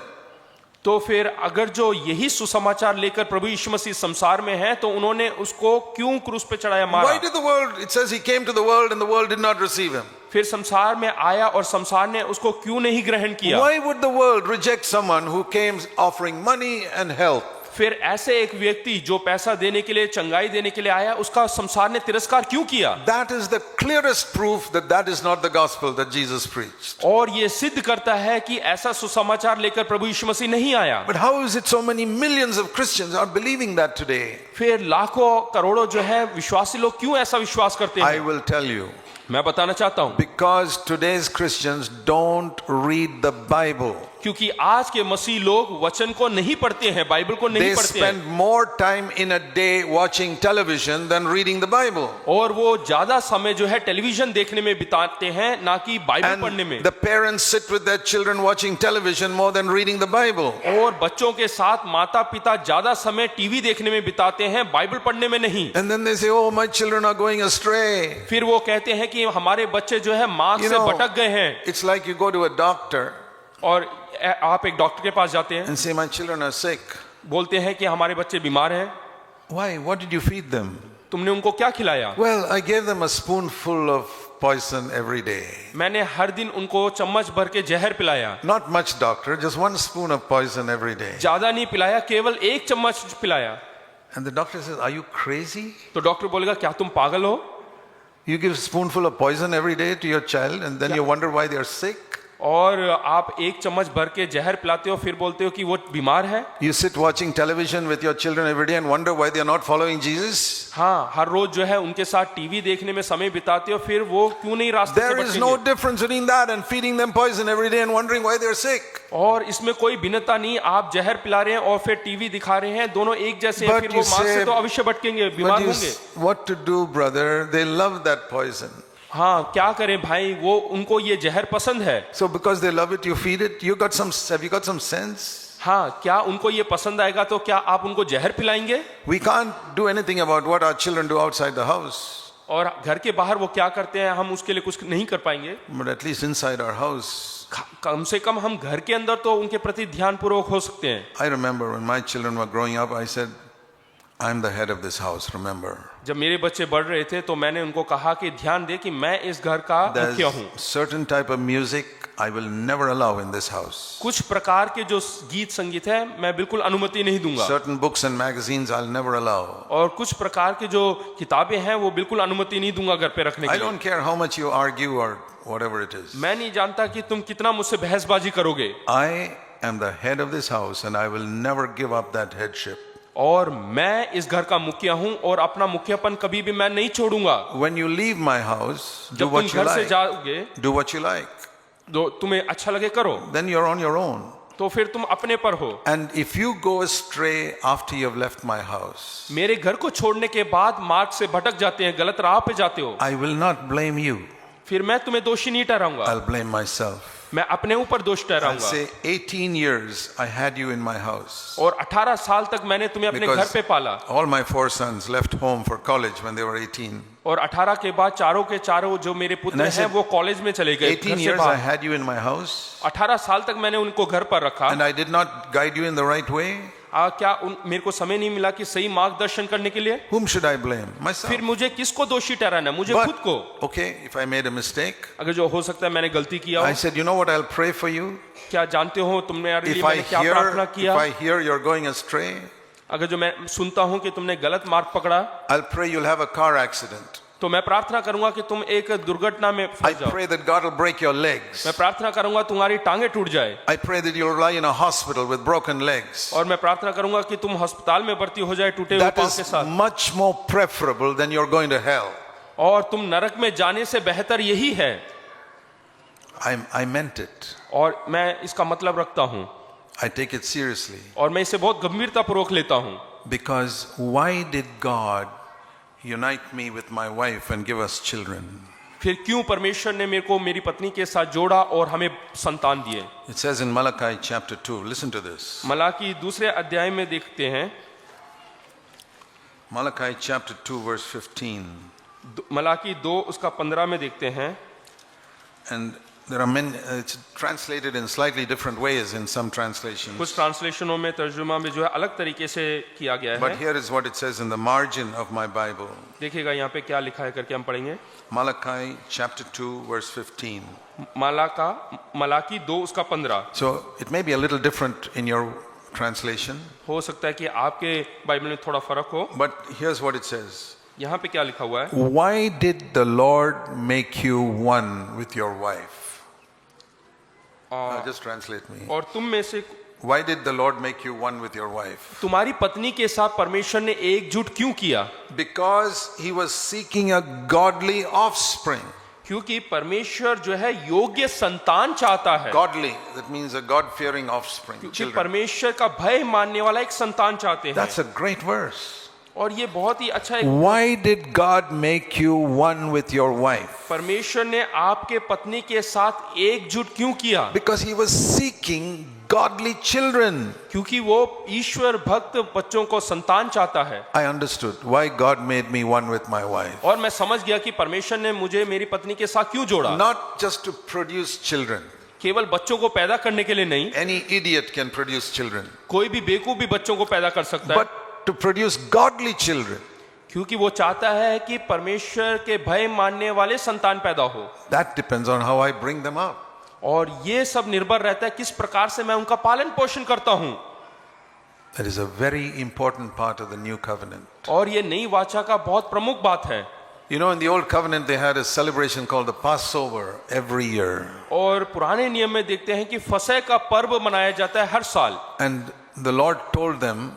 तो फिर अगर जो यही सुसमाचार लेकर प्रभु यीशु मसीह संसार में है तो उन्होंने उसको क्यों क्रूस पे चढ़ाया, Why मारा? did the world, it says he came to the world and the world did not receive him. फिर संसार में आया और संसार ने उसको क्यों नहीं ग्रहण किया? Why would the world reject someone who came offering money and help? फिर ऐसे एक व्यक्ति जो पैसा देने के लिए, चंगाई देने के लिए आया, उसका संसार ने तिरस्कार क्यों किया? That is the clearest proof that that is not the gospel that Jesus preached. और ये सिद्ध करता है कि ऐसा सुसमाचार लेकर प्रभु यीशु मसीह नहीं आया। But how is it so many millions of Christians are believing that today? फिर लाखों करोड़ों जो है विश्वासी लोग क्यों ऐसा विश्वास करते I हैं? will tell you. मैं बताना चाहता हूं, Because today's Christians don't read the Bible. क्योंकि आज के मसीह लोग वचन को नहीं पढ़ते हैं, बाइबल को नहीं They पढ़ते spend हैं, more time in a day watching television than reading the Bible. और वो ज्यादा समय जो है टेलीविजन देखने में बिताते हैं ना कि बाइबल पढ़ने में। And the parents sit with their children watching television more than reading the Bible. और बच्चों के साथ माता पिता ज्यादा समय टीवी देखने में बिताते हैं, बाइबल पढ़ने में नहीं। And then they say, oh, my children are going astray. फिर वो कहते हैं कि हमारे बच्चे जो है मार्ग से भटक गए हैं। It's like you go to a doctor और आप एक डॉक्टर के पास जाते हैं, and say, my children are sick. बोलते हैं कि हमारे बच्चे बीमार हैं। Why? What did you feed them? तुमने उनको क्या खिलाया? Well, I gave them a spoonful of poison every day. मैंने हर दिन उनको चम्मच भर के जहर पिलाया। Not much, doctor, just one spoon of poison every day. ज्यादा नहीं पिलाया, केवल एक चम्मच पिलाया। And the doctor says, are you crazy? तो डॉक्टर बोलेगा क्या तुम पागल हो? You give a spoonful of poison every day to your child and then you wonder why they are sick? और आप एक चम्मच भर के जहर पिलाते हो फिर बोलते हो कि वो बीमार है? You sit watching television with your children every day and wonder why they are not following Jesus? हाँ, हर रोज जो है उनके साथ टीवी देखने में समय बिताते हो, फिर वो क्यों नहीं रास्ते से There is no भटकेंगे? difference between that and feeding them poison every day and wondering why they are sick. और इसमें कोई भिन्नता नहीं, आप जहर पिला रहे हैं और फिर टीवी दिखा रहे हैं, दोनों एक जैसे हैं, But फिर you वो मार्ग say- से तो अवश्य भटकेंगे, बीमार But you होंगे। what to do, brother? They love that poison. हाँ, क्या करें भाई, वो उनको ये जहर पसंद है। So because they love it, you feed it. Have you got some sense? हाँ, क्या उनको ये पसंद आएगा तो क्या आप उनको जहर पिलाएंगे? We can't do anything about what our children do outside the house. और घर के बाहर वो क्या करते हैं हम उसके लिए कुछ नहीं कर पाएंगे। But at least inside our house. कम से कम हम घर के अंदर तो उनके प्रति ध्यान पूर्वक हो सकते हैं। I remember when my children were growing up, I said, I'm the head of this house, remember. जब मेरे बच्चे बढ़ रहे थे तो मैंने उनको कहा कि ध्यान दे कि मैं इस घर का मुखिया हूँ। There's certain type of music I will never allow in this house. कुछ प्रकार के जो गीत संगीत है मैं बिल्कुल अनुमति नहीं दूंगा, Certain books and magazines I'll never allow. और कुछ प्रकार के जो किताबें हैं वो बिल्कुल अनुमति नहीं दूंगा घर पे रखने I के लिए। don't care how much you argue or whatever it is. मैं नहीं जानता कि तुम कितना मुझसे बहसबाजी करोगे, I am the head of this house and I will never give up that headship. और मैं इस घर का मुखिया हूं और अपना मुखियापन कभी भी मैं नहीं छोड़ूंगा। When you leave my house, do जब तुम what you घर से like. जाओगे, Do what you like. जो तुम्हें अच्छा लगे करो, Then you're on your own. तो फिर तुम अपने पर हो। And if you go astray after you have left my house, मेरे घर को छोड़ने के बाद मार्ग से भटक जाते हैं, गलत राह पे जाते हो, I will not blame you. फिर मैं तुम्हें दोषी नहीं ठहराऊंगा, I'll blame myself. मैं अपने ऊपर दोष I'll ठहराऊंगा। say 18 years I had you in my house. और 18 साल तक मैंने तुम्हें अपने घर Because पे पाला, all my 4 sons left home for college when they were 18. और 18 के बाद चारों के चारों जो मेरे पुत्र And I हैं said, वो कॉलेज में चले गए, 18 घर से years I बाहर। had you in my house 18 साल तक मैंने उनको घर पर रखा, and I did not guide you in the right way. क्या मेरे को समय नहीं मिला कि सही मार्गदर्शन करने के लिए? Whom should I blame? Myself. फिर मुझे किसको दोषी ठहराना है? मुझे खुद को। But, okay, if I made a mistake, अगर जो हो सकता है मैंने गलती किया हो, I said, you know what, I'll pray for you. क्या जानते हो तुमने If मैंने क्या प्रार्थना if किया? I hear you're going astray, अगर जो मैं सुनता हूं कि तुमने गलत मार्ग पकड़ा, I'll pray you'll have a car accident. तो मैं प्रार्थना करूंगा कि तुम एक दुर्घटना में I फंस जाओ। pray that God will break your legs. मैं प्रार्थना करूंगा तुम्हारी टांगे टूट जाए, I pray that you'll lie in a hospital with broken legs. और मैं प्रार्थना करूंगा कि तुम अस्पताल में भर्ती हो जाए टूटे हुए That पांव के is साथ, much more preferable than you're going to hell. और तुम नरक में जाने से बेहतर यही है। I meant it. और मैं इसका मतलब रखता हूं, I take it seriously. और मैं इसे बहुत गंभीरता पूर्वक लेता हूं। Because why did God unite me with my wife and give us children? फिर क्यों परमेश्वर ने मेरे को मेरी पत्नी के साथ जोड़ा और हमें संतान दिए? It says in Malachi chapter 2, listen to this. Malachi दूसरे अध्याय में देखते हैं, Malachi chapter 2 verse 15. मलाकी 2 उसका 15 में देखते हैं। And there are many, it's translated in slightly different ways in some translations. कुछ ट्रांसलेशनों में तर्जुमा में जो है अलग तरीके से किया गया But है। here is what it says in the margin of my Bible. देखिएगा यहाँ पे क्या लिखा है करके हम पढ़ेंगे। Malachi chapter 2 verse 15. मलाकी 2 उसका 15। So it may be a little different in your translation, हो सकता है कि आपके बाइबल में थोड़ा फर्क हो। but here's what it says. यहाँ पे क्या लिखा हुआ है? Why did the Lord make you one with your wife? Just translate me. और तुम में से Why did the Lord make you one with your wife? तुम्हारी पत्नी के साथ परमेश्वर ने एकजुट क्यों किया? Because he was seeking a godly offspring. क्योंकि परमेश्वर जो है योग्य संतान चाहता है। Godly, that means a God-fearing offspring. क्योंकि Children. परमेश्वर का भय मानने वाला एक संतान चाहते हैं। That's a great verse. और ये बहुत ही अच्छा एक Why did God make you one with your wife? परमेश्वर ने आपके पत्नी के साथ एकजुट क्यों किया? Because he was seeking godly children. क्योंकि वो ईश्वर भक्त बच्चों को संतान चाहता है। I understood why God made me one with my wife. और मैं समझ गया कि परमेश्वर ने मुझे मेरी पत्नी के साथ क्यों जोड़ा। Not just to produce children. केवल बच्चों को पैदा करने के लिए नहीं, Any idiot can produce children. कोई भी बेवकूफ भी बच्चों को पैदा कर सकता है, But to produce godly children. क्योंकि वो चाहता है कि परमेश्वर के भय मानने वाले संतान पैदा हो। That depends on how I bring them up. और ये सब निर्भर रहता है किस प्रकार से मैं उनका पालन पोषण करता हूँ। That is a very important part of the new covenant. और ये नई वाचा का बहुत प्रमुख बात है। You know, in the old covenant they had a celebration called the Passover every year. और पुराने नियम में देखते हैं कि फसह का पर्व मनाया जाता है हर साल। And the Lord told them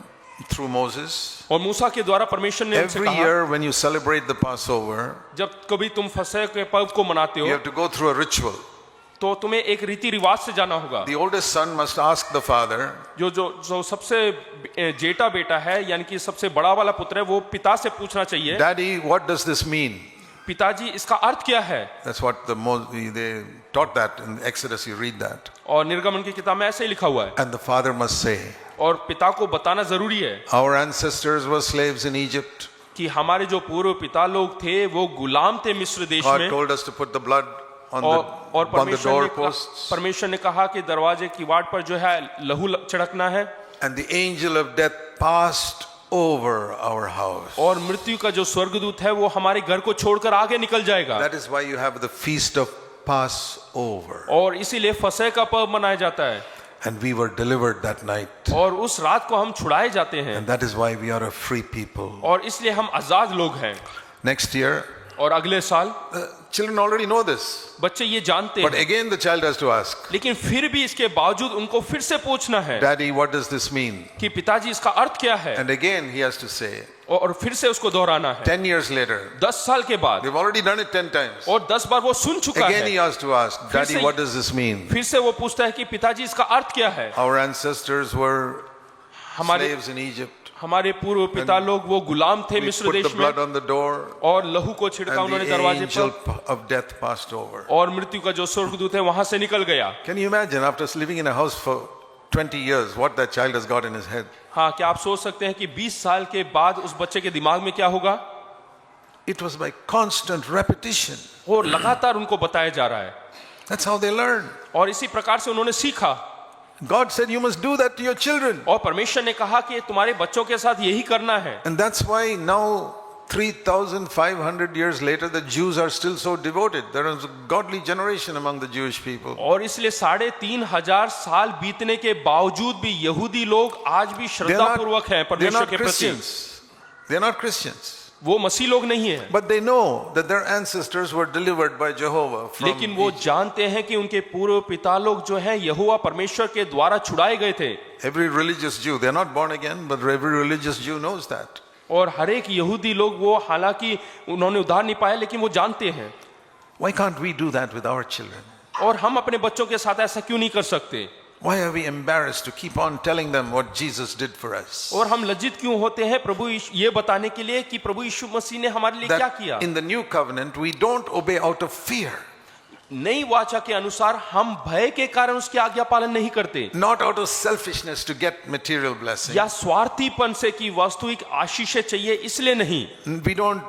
through Moses, और मूसा के द्वारा परमेश्वर ने उनसे every कहा, year when you celebrate the Passover, जब कभी तुम फसह के पर्व को मनाते you हो have to go through a ritual. तो तुम्हें एक रीति रिवाज से जाना होगा। The oldest son must ask the father, जो सबसे जेठा बेटा है यानी कि सबसे बड़ा वाला पुत्र है, वो पिता से पूछना चाहिए, Daddy, what does this mean? पिताजी इसका अर्थ क्या है? That's what they taught that in Exodus, you read that. और निर्गमन की किताब में ऐसे ही लिखा हुआ है। And the father must say, और पिता को बताना जरूरी है our ancestors were slaves in Egypt. कि हमारे जो पूर्व पिता लोग थे वो गुलाम थे मिस्र देश God में। told us to put the blood on और the doorposts. परमेश्वर ने कहा कि दरवाजे की वाट पर जो है लहू छिड़कना है। And the angel of death passed over our house. और मृत्यु का जो स्वर्गदूत है वो हमारे घर को छोड़कर आगे निकल जाएगा। That is why you have the feast of Passover. और इसीलिए फसह का पर्व मनाया जाता है And we were delivered that night. और उस रात को हम छुड़ाए जाते हैं And that is why we are a free people. और इसलिए हम आजाद लोग हैं। Next year, और अगले साल the children already know this. बच्चे ये जानते But हैं, again the child has to ask, लेकिन फिर भी इसके बावजूद उनको फिर से पूछना है Daddy, what does this mean? कि पिताजी इसका अर्थ क्या है, And again he has to say, और फिर से उसको दोहराना है। 10 years later, 10 साल के बाद they've already done it 10 times. और 10 बार वो सुन चुका Again he है, has to ask, Daddy, से- what does this mean? फिर से वो पूछता है कि पिताजी इसका अर्थ क्या है। Our ancestors were हमारे slaves in Egypt. हमारे पूर्व पिता लोग वो गुलाम थे We मिस्र put the देश में blood on the door और लहू को छिड़का and उन्होंने the दरवाजे angel पर of death passed over. और मृत्यु का जो स्वर्गदूत है वहां से निकल गया। Can you imagine after living in a house for 20 years what that child has got in his head? हाँ, क्या आप सोच सकते हैं कि 20 साल के बाद उस बच्चे के दिमाग में क्या होगा? It was by constant repetition. और लगातार उनको बताया जा रहा है That's how they learn. और इसी प्रकार से उन्होंने सीखा। God said you must do that to your children. और परमेश्वर ने कहा कि तुम्हारे बच्चों के साथ यही करना है। And that's why now 3,500 years later the Jews are still so devoted. There is a godly generation among the Jewish people. और इसलिए 3,500 साल बीतने के बावजूद भी यहूदी लोग आज भी They're श्रद्धा not, पूर्वक हैं they're परमेश्वर not के प्रति। Christians. They're not Christians. वो मसीह लोग नहीं है, But they know that their ancestors were delivered by Jehovah from लेकिन वो Egypt. जानते हैं कि उनके पूर्व पिता लोग जो हैं यहोवा परमेश्वर के द्वारा छुड़ाए गए थे। Every religious Jew, they're not born again, but every religious Jew knows that. और हर एक यहूदी लोग वो हालांकि उन्होंने उद्धार नहीं पाया लेकिन वो जानते हैं। Why can't we do that with our children? और हम अपने बच्चों के साथ ऐसा क्यों नहीं कर सकते? Why are we embarrassed to keep on telling them what Jesus did for us? और हम लज्जित क्यों होते हैं प्रभु ये बताने के लिए कि प्रभु यीशु मसीह ने हमारे लिए क्या That किया? in the new covenant we don't obey out of fear, नई वाचा के अनुसार हम भय के कारण उसकी आज्ञा पालन नहीं करते not out of selfishness to get material blessing. या स्वार्थीपन से कि वास्तविक आशीषें चाहिए इसलिए नहीं, We don't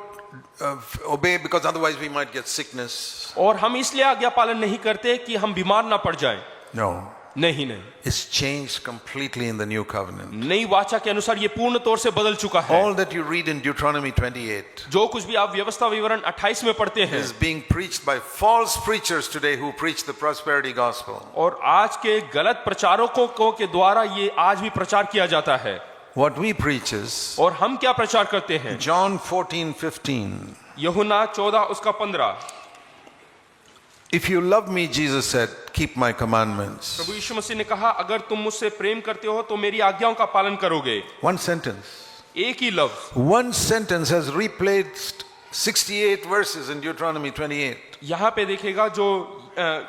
obey because otherwise we might get sickness. और हम इसलिए आज्ञा पालन नहीं करते कि हम बीमार ना पड़ जाएं। No. नहीं नहीं, It's changed completely in the new covenant. नई वाचा के अनुसार ये पूर्ण तौर से बदल चुका है। All that you read in Deuteronomy 28 जो कुछ भी आप व्यवस्था विवरण 28 में पढ़ते हैं is being preached by false preachers today who preach the prosperity gospel. और आज के गलत प्रचारकों को के द्वारा ये आज भी प्रचार किया जाता है। What we preach is और हम क्या प्रचार करते हैं? John 14:15. यूहन्ना 14 उसका 15। If you love me, Jesus said, keep my commandments. प्रभु यीशु मसीह ने कहा अगर तुम मुझसे प्रेम करते हो तो मेरी आज्ञाओं का पालन करोगे। One sentence. एक ही लफ्ज, One sentence has replaced 68 verses in Deuteronomy 28. यहाँ पे देखेगा जो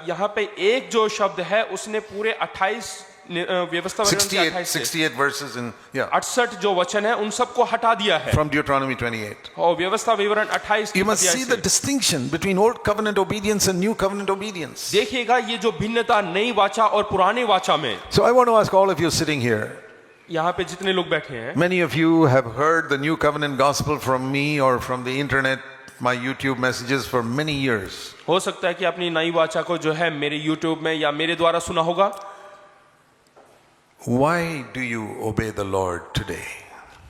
यहाँ पे एक जो शब्द है उसने पूरे 28 व्यवस्था विवरण के 28 से 68 verses in 68 जो वचन है उन सबको हटा दिया है from Deuteronomy 28. और व्यवस्था विवरण 28 You must अध्याय see से। the distinction between old covenant obedience and new covenant obedience. देखिएगा ये जो भिन्नता नई वाचा और पुराने वाचा में। So I want to ask all of you sitting here. यहाँ पे जितने लोग बैठे हैं, Many of you have heard the new covenant gospel from me or from the internet, my YouTube messages for many years. हो सकता है कि अपनी नई वाचा को जो है मेरे YouTube में या मेरे द्वारा सुना होगा। Why do you obey the Lord today?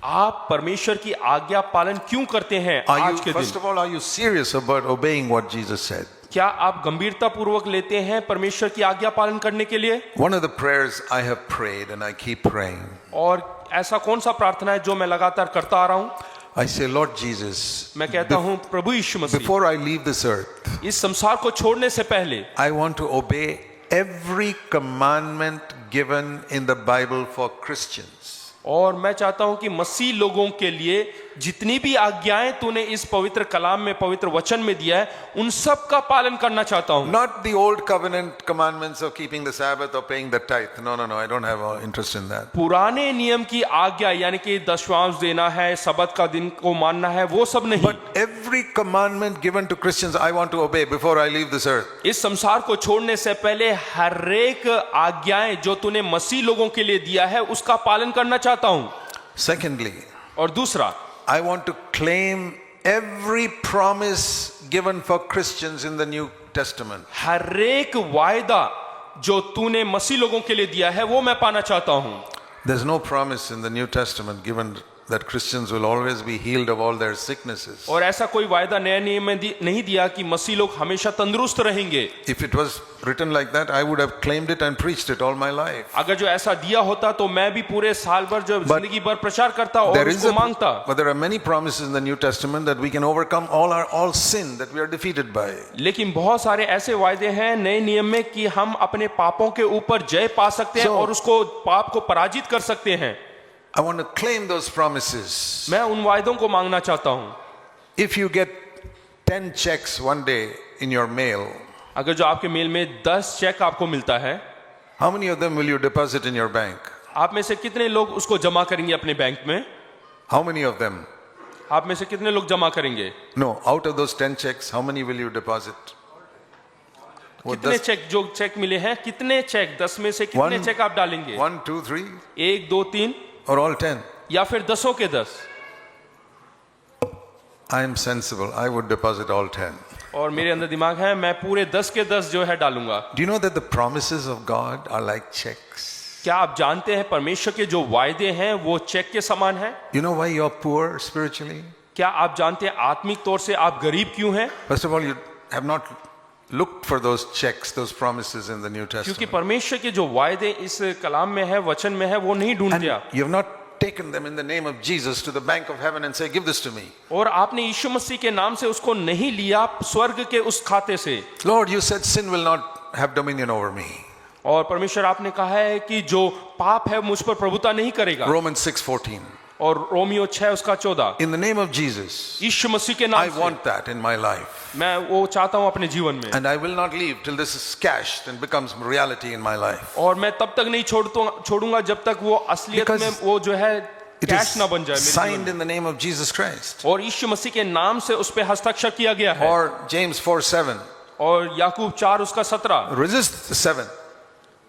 आप परमेश्वर की आज्ञा पालन क्यों करते हैं Are आज you, के first दिन? of all, are you serious about obeying what Jesus said? क्या आप गंभीरता पूर्वक लेते हैं परमेश्वर की आज्ञा पालन करने के लिए? One of the prayers I have prayed and I keep praying. और ऐसा कौन सा प्रार्थना है जो मैं लगातार करता आ रहा हूं? I say, Lord Jesus, मैं कहता हूं प्रभु यीशु मसीह, before I leave this earth, इस संसार को छोड़ने से पहले I want to obey every commandment given in the Bible for Christians. और मैं चाहता हूं कि मसीह लोगों के लिए जितनी भी आज्ञाएं तूने इस पवित्र कलाम में पवित्र वचन में दिया है उन सब का पालन करना चाहता हूं। Not the old covenant commandments of keeping the Sabbath or paying the tithe. No, I don't have interest in that. पुराने नियम की आज्ञा यानी कि दशवांश देना है, सबत का दिन को मानना है, वो सब नहीं। But every commandment given to Christians, I want to obey before I leave this earth. इस संसार को छोड़ने से पहले हर एक आज्ञाएं जो तूने मसीह लोगों के लिए दिया है उसका पालन करना चाहता हूं। Secondly, और दूसरा, I want to claim every promise given for Christians in the New Testament. हर एक वायदा जो तूने मसीह लोगों के लिए दिया है वो मैं पाना चाहता हूं। There's no promise in the New Testament given that Christians will always be healed of all their sicknesses. और ऐसा कोई वायदा नए नियम में नहीं दिया कि मसीह लोग हमेशा तंदुरुस्त रहेंगे। If it was written like that, I would have claimed it and preached it all my life. अगर जो ऐसा दिया होता तो मैं भी पूरे साल भर जो जिंदगी भर प्रचार करता और उसको मांगता। But there are many promises in the New Testament that we can overcome all sin that we are defeated by. लेकिन बहुत सारे ऐसे वायदे हैं नए नियम में कि हम अपने पापों के ऊपर जय पा सकते हैं और उसको पाप को पराजित कर सकते हैं। I want to claim those promises. मैं उन वायदों को मांगना चाहता हूं। If you get 10 checks one day in your mail, अगर जो आपके मेल में 10 चेक आपको मिलता है, how many of them will you deposit in your bank? आप में से कितने लोग उसको जमा करेंगे अपने बैंक में? How many of them? आप में से कितने लोग जमा करेंगे? No, out of those 10 checks, how many will you deposit? कितने चेक जो चेक मिले हैं, कितने चेक 10 में से कितने चेक आप डालेंगे? 1, 2, 3, 1, 2, 3 or all 10? या फिर 10 के 10? I am sensible. I would deposit all 10. और मेरे अंदर दिमाग है, मैं पूरे 10 के 10 जो है डालूंगा। Do you know that the promises of God are like checks? क्या आप जानते हैं परमेश्वर के जो वायदे हैं वो चेक के समान हैं? You know why you are poor spiritually? क्या आप जानते हैं आत्मिक तौर से आप गरीब क्यों हैं? First of all, you have not looked for those checks, those promises in the New क्योंकि Testament. परमेश्वर के जो वायदे इस कलाम में है, वचन में है, वो नहीं And ढूंढते आप। you have not taken them in the name of Jesus to the bank of heaven and say, give this to me. और आपने यीशु मसीह के नाम से उसको नहीं लिया स्वर्ग के उस खाते से। Lord, you said sin will not have dominion over me. और परमेश्वर आपने कहा है कि जो पाप है मुझ पर प्रभुता नहीं करेगा। Romans 6:14. और रोमियो 6 उसका 14। In the name of Jesus, यीशु मसीह के I नाम से want that in my life. मैं वो चाहता हूँ अपने जीवन में। And I will not leave till this is cashed and becomes reality in my life. और मैं तब तक नहीं छोड़ूंगा जब तक वो असलियत Because में वो जो है It कैश ना बन जाए is मेरे signed जीवन in the name of Jesus Christ. में। और यीशु मसीह के नाम से उस पे हस्ताक्षर किया गया है। Or James 4:7. और याकूब 4 उसका 17 Resist 7.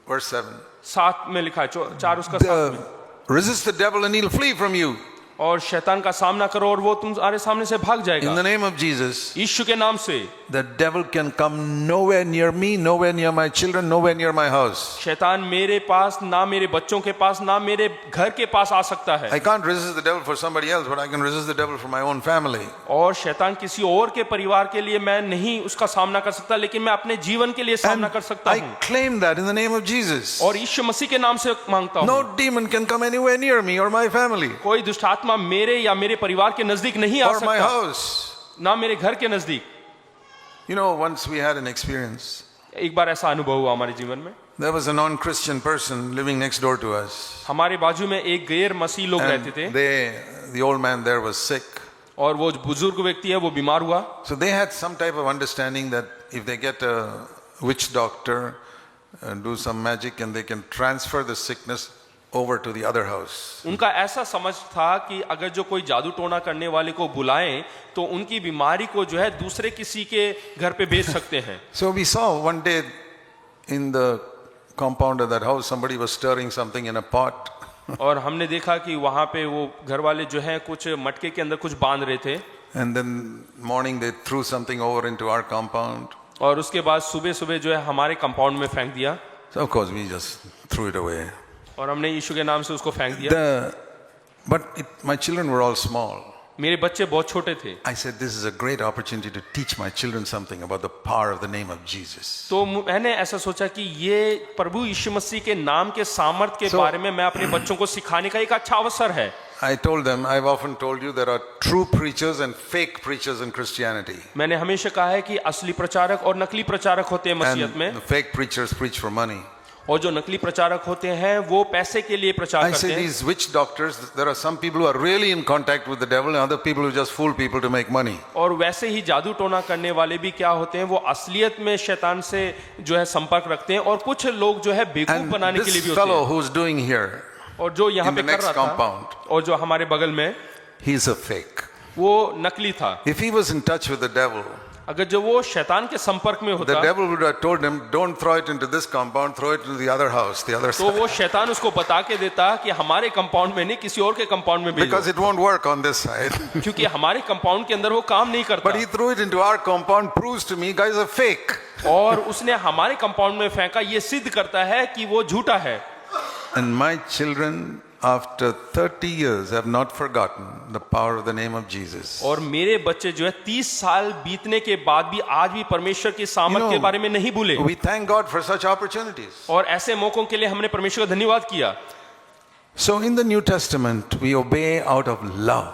Verse 7. 7 में लिखा है 4 उसका 7 में। Resist the devil and he'll flee from you. और शैतान का सामना करो और वो तुम्हारे सामने से भाग In जाएगा। the name of Jesus, यीशु के नाम से the devil can come nowhere near me, nowhere near my children, nowhere near my house. शैतान मेरे पास ना मेरे बच्चों के पास ना मेरे घर के पास आ सकता है। I can't resist the devil for somebody else, but I can resist the devil for my own family. और शैतान किसी और के परिवार के लिए मैं नहीं उसका सामना कर सकता, लेकिन मैं अपने जीवन के लिए सामना And कर सकता I हूँ। claim that in the name of Jesus. और यीशु मसीह के नाम से मांगता हूँ। No demon can come anywhere near me or my family कोई दुष्ट आत्मा मेरे या मेरे परिवार के नजदीक नहीं आ or my सकता, house. ना मेरे घर के नजदीक। You know, once we had an experience. एक बार ऐसा अनुभव हुआ हमारे जीवन में। There was a non-Christian person living next door to us. हमारे बाजू में एक गैर मसीह लोग रहते थे And the old man there was sick. और वो बुजुर्ग व्यक्ति है वो बीमार हुआ। So they had some type of understanding that if they get a witch doctor and do some magic and they can transfer the sickness over to the other house. उनका ऐसा समझ था कि अगर जो कोई जादू टोना करने वाले को बुलाएं तो उनकी बीमारी को जो है दूसरे किसी के घर पे भेज सकते हैं। So we saw one day in the compound of that house somebody was stirring something in a pot. और हमने देखा कि वहां पे वो घर वाले जो हैं कुछ मटके के अंदर कुछ बांध रहे थे। And then morning they threw something over into our compound. और उसके बाद सुबह सुबह जो है हमारे कंपाउंड में फेंक दिया। So of course we just threw it away. और हमने यीशु के नाम से उसको फेंक दिया। My children were all small. मेरे बच्चे बहुत छोटे थे। I said this is a great opportunity to teach my children something about the power of the name of Jesus. तो मैंने ऐसा सोचा कि ये प्रभु यीशु मसीह के नाम के सामर्थ के बारे में मैं अपने बच्चों को सिखाने का एक अच्छा अवसर है। I told them, I've often told you there are true preachers and fake preachers in Christianity. मैंने हमेशा कहा है कि असली प्रचारक और नकली प्रचारक होते हैं मसीहत में। And the fake preachers preach for money. और जो नकली प्रचारक होते हैं वो पैसे के लिए प्रचार I करते say हैं। these witch doctors, there are some people who are really in contact with the devil and other people who just fool people to make money. और वैसे ही जादू टोना करने वाले भी क्या होते हैं, वो असलियत में शैतान से जो है संपर्क रखते हैं और कुछ लोग जो है बेवकूफ And बनाने के लिए this भी होते fellow हैं। who's doing here, और जो यहाँ in पे the कर next रहा था compound, और जो हमारे बगल में, he's a fake. वो नकली था। If he was in touch with the devil, अगर जो वो शैतान के संपर्क में the होता devil would have told him, don't throw it into this compound, throw it into the other house, the other तो side. वो शैतान उसको बता के देता कि हमारे कंपाउंड में नहीं किसी और के कंपाउंड में Because भेजो, it won't work on this side. क्योंकि हमारे कंपाउंड के अंदर वो काम नहीं But करता। he threw it into our compound, proves to me guys are fake. और उसने हमारे कंपाउंड में फेंका, ये सिद्ध करता है कि वो झूठा है। And my children after 30 years, have not forgotten the power of the name of Jesus. और मेरे बच्चे जो है 30 साल बीतने के बाद भी आज भी परमेश्वर की सामर्थ के बारे में नहीं भूले। We thank God for such opportunities. और ऐसे मौकों के लिए हमने परमेश्वर का धन्यवाद किया। So in the New Testament, we obey out of love.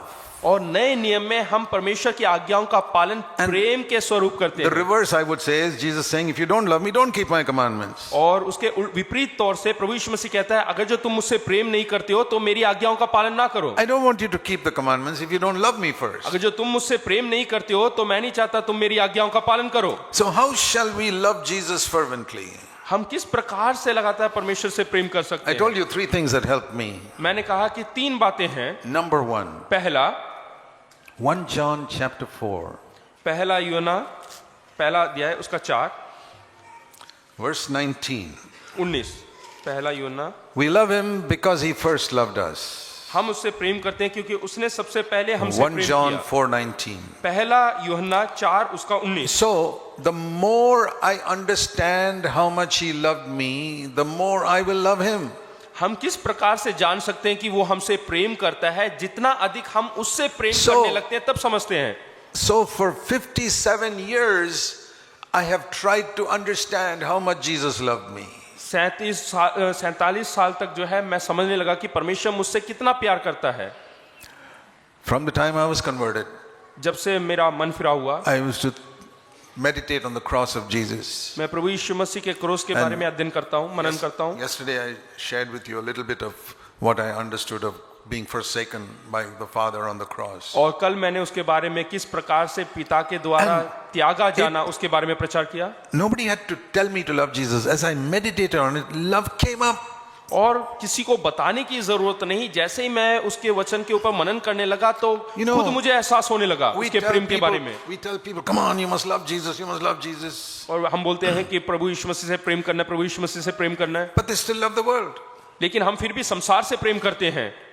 और नए नियम में हम परमेश्वर की आज्ञाओं का पालन प्रेम के स्वरूप करते The हैं। reverse, I would say, is Jesus saying, if you don't love me, don't keep my commandments. और उसके विपरीत तौर से प्रभु यीशु मसीह कहता है, अगर जो तुम मुझसे प्रेम नहीं करते हो तो मेरी आज्ञाओं का पालन ना करो। I don't want you to keep the commandments if you don't love me first. अगर जो तुम मुझसे प्रेम नहीं करते हो तो मैं नहीं चाहता तुम मेरी आज्ञाओं का पालन करो। So how shall we love Jesus fervently? हम किस प्रकार से लगातार परमेश्वर से प्रेम कर सकते I हैं? told you 3 things that helped me. मैंने कहा कि 3 बातें हैं। Number 1, पहला 1 John chapter 4, पहला यूहन्ना पहला अध्याय उसका 4 verse 19. 19 पहला यूहन्ना। We love him because he first loved us. हम उससे प्रेम करते हैं क्योंकि उसने सबसे पहले हमसे 1 प्रेम John किया। 4:19. पहला यूहन्ना 4 उसका 19। So, the more I understand how much he loved me, the more I will love him. हम किस प्रकार से जान सकते हैं कि वो हमसे प्रेम करता है? जितना अधिक हम उससे प्रेम So- करने लगते हैं तब समझते हैं। So, for 57 years, I have tried to understand how much Jesus loved me. 47 साल तक जो है मैं समझने लगा कि परमेश्वर मुझसे कितना प्यार करता है। From the time I was converted, जब से मेरा मन फिरा हुआ, I used to meditate on the cross of Jesus. मैं प्रभु यीशु मसीह के क्रूस के बारे में अध्ययन करता हूँ, मनन करता हूँ। Yesterday, I shared with you a little bit of what I understood of being forsaken by the Father on the cross. और कल मैंने उसके बारे में किस प्रकार से पिता के द्वारा त्यागा जाना उसके बारे में प्रचार किया। Nobody had to tell me to love Jesus. As I meditated on it, love came up. और किसी को बताने की जरूरत नहीं, जैसे ही मैं उसके वचन के ऊपर मनन करने लगा तो You know, खुद मुझे एहसास होने लगा We उसके tell प्रेम के बारे में। people, come on, you must love Jesus, you must love Jesus. और हम बोलते हैं कि प्रभु यीशु मसीह से प्रेम करना है, प्रभु यीशु मसीह से प्रेम करना है, But they still love the world. लेकिन हम फिर भी संसार से प्रेम करते हैं।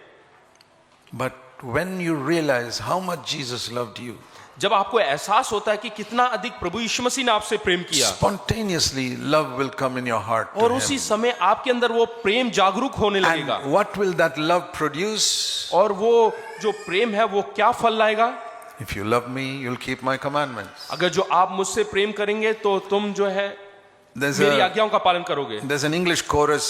But when you realize how much Jesus loved you, जब आपको एहसास होता है कि कितना अधिक प्रभु यीशु मसीह ने आपसे प्रेम किया, spontaneously love will come in your heart to और उसी him. समय आपके अंदर वो प्रेम जागरूक होने लगेगा। And what will that love produce? और वो जो प्रेम है वो क्या फल लाएगा? If you love me, you'll keep my commandments. अगर जो आप मुझसे प्रेम करेंगे तो तुम जो है There's मेरी a आज्ञाओं का पालन करोगे। there's an English chorus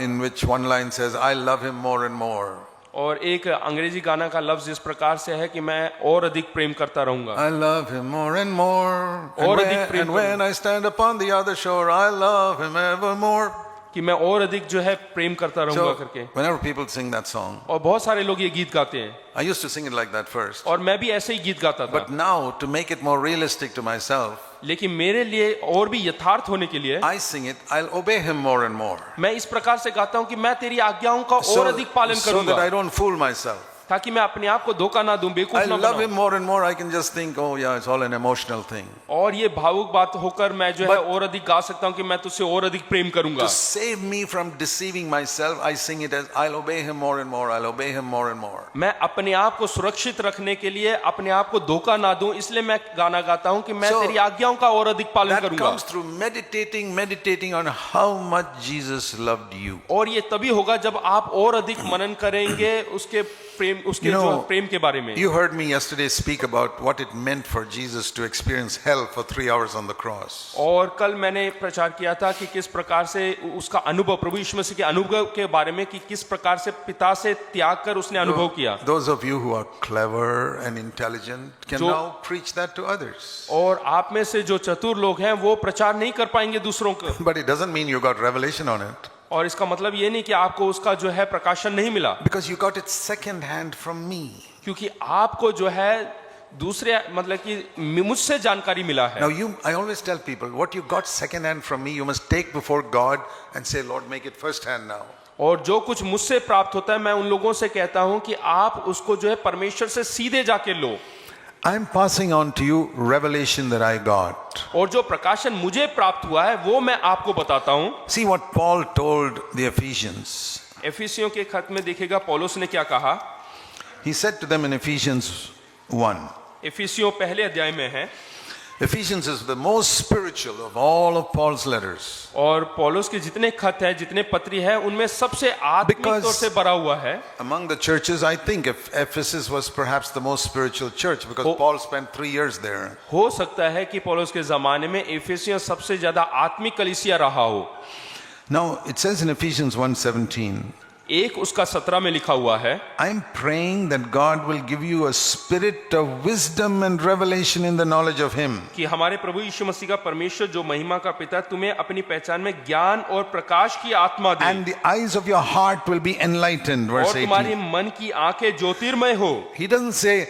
in which one line says, I love him more and more. और एक अंग्रेजी गाना का लफ्ज इस प्रकार से है कि मैं और अधिक प्रेम करता रहूंगा। I love him more and more. और And अधिक प्रेम when I stand upon the other shore, I love him evermore. कि मैं और अधिक जो है प्रेम करता रहूंगा So, करके। whenever people sing that song, और बहुत सारे लोग ये गीत गाते हैं, I used to sing it like that first. और मैं भी ऐसे ही गीत गाता था। But now, to make it more realistic to myself, लेकिन मेरे लिए और भी यथार्थ होने के लिए I sing it, I'll obey him more and more. मैं इस प्रकार से गाता हूँ कि मैं तेरी आज्ञाओं का और अधिक पालन so that करूंगा, I don't fool myself. ताकि मैं अपने आप को धोखा ना दूं, I बेवकूफ ना love बनाऊं। him more and more. I can just think, oh yeah, it's all an emotional thing. और ये भावुक बात होकर मैं जो है But- और अधिक गा सकता हूँ कि मैं तुझसे और अधिक प्रेम करूंगा। To save me from deceiving myself, I sing it as, I'll obey him more and more. I'll obey him more and more. मैं अपने आप को सुरक्षित रखने के लिए अपने आप को धोखा ना दूं, इसलिए मैं गाना गाता हूं कि मैं So, तेरी आज्ञाओं का और अधिक पालन That करूंगा। comes through meditating on how much Jesus loved you. और ये तभी होगा जब आप और अधिक मनन करेंगे उसके प्रेम, उसके You know, जो प्रेम के बारे में। You heard me yesterday speak about what it meant for Jesus to experience hell for 3 hours on the cross. और कल मैंने प्रचार किया था कि किस प्रकार से उसका अनुभव, प्रभु यीशु मसीह के अनुभव के बारे में, कि किस प्रकार से पिता से त्याग कर उसने अनुभव किया। Those of you who are clever and intelligent can जो- now preach that to others. और आप में से जो चतुर लोग हैं वो प्रचार नहीं कर पाएंगे दूसरों को। But it doesn't mean you got revelation on it. और इसका मतलब ये नहीं कि आपको उसका जो है प्रकाशन नहीं मिला, Because you got it second hand from me. क्योंकि आपको जो है दूसरे मतलब कि मुझसे जानकारी मिला है। Now I always tell people, what you got second hand from me, you must take before God and say, Lord, make it first hand now. और जो कुछ मुझसे प्राप्त होता है मैं उन लोगों से कहता हूं कि आप उसको जो है परमेश्वर से सीधे जाके लो। I'm passing on to you revelation that I got. और जो प्रकाशन मुझे प्राप्त हुआ है वो मैं आपको बताता हूं। See what Paul told the Ephesians. एफिसियों के खत में देखिएगा पौलुस ने क्या कहा। He said to them in Ephesians 1, एफिसियों पहले अध्याय में है, Ephesians is the most spiritual of all of Paul's letters. और पौलुस के जितने खत हैं, जितने पत्री हैं, उनमें सबसे आत्मिक Because- तौर से भरा हुआ है। Among the churches, I think Ephesus was perhaps the most spiritual church because Oh. Paul spent 3 years there. हो सकता है कि पौलुस के जमाने में एफेसियस सबसे ज्यादा आत्मिक कलीसिया रहा हो। Now, it says in Ephesians 1:17, एक उसका 17 में लिखा हुआ है, I'm praying that God will give you a spirit of wisdom and revelation in the knowledge of Him. कि हमारे प्रभु यीशु मसीह का परमेश्वर जो महिमा का पिता तुम्हें अपनी पहचान में ज्ञान और प्रकाश की आत्मा दे, And the eyes of your heart will be enlightened. और Verse तुम्हारी 18. मन की आंखें ज्योतिर्मय हो। He doesn't say,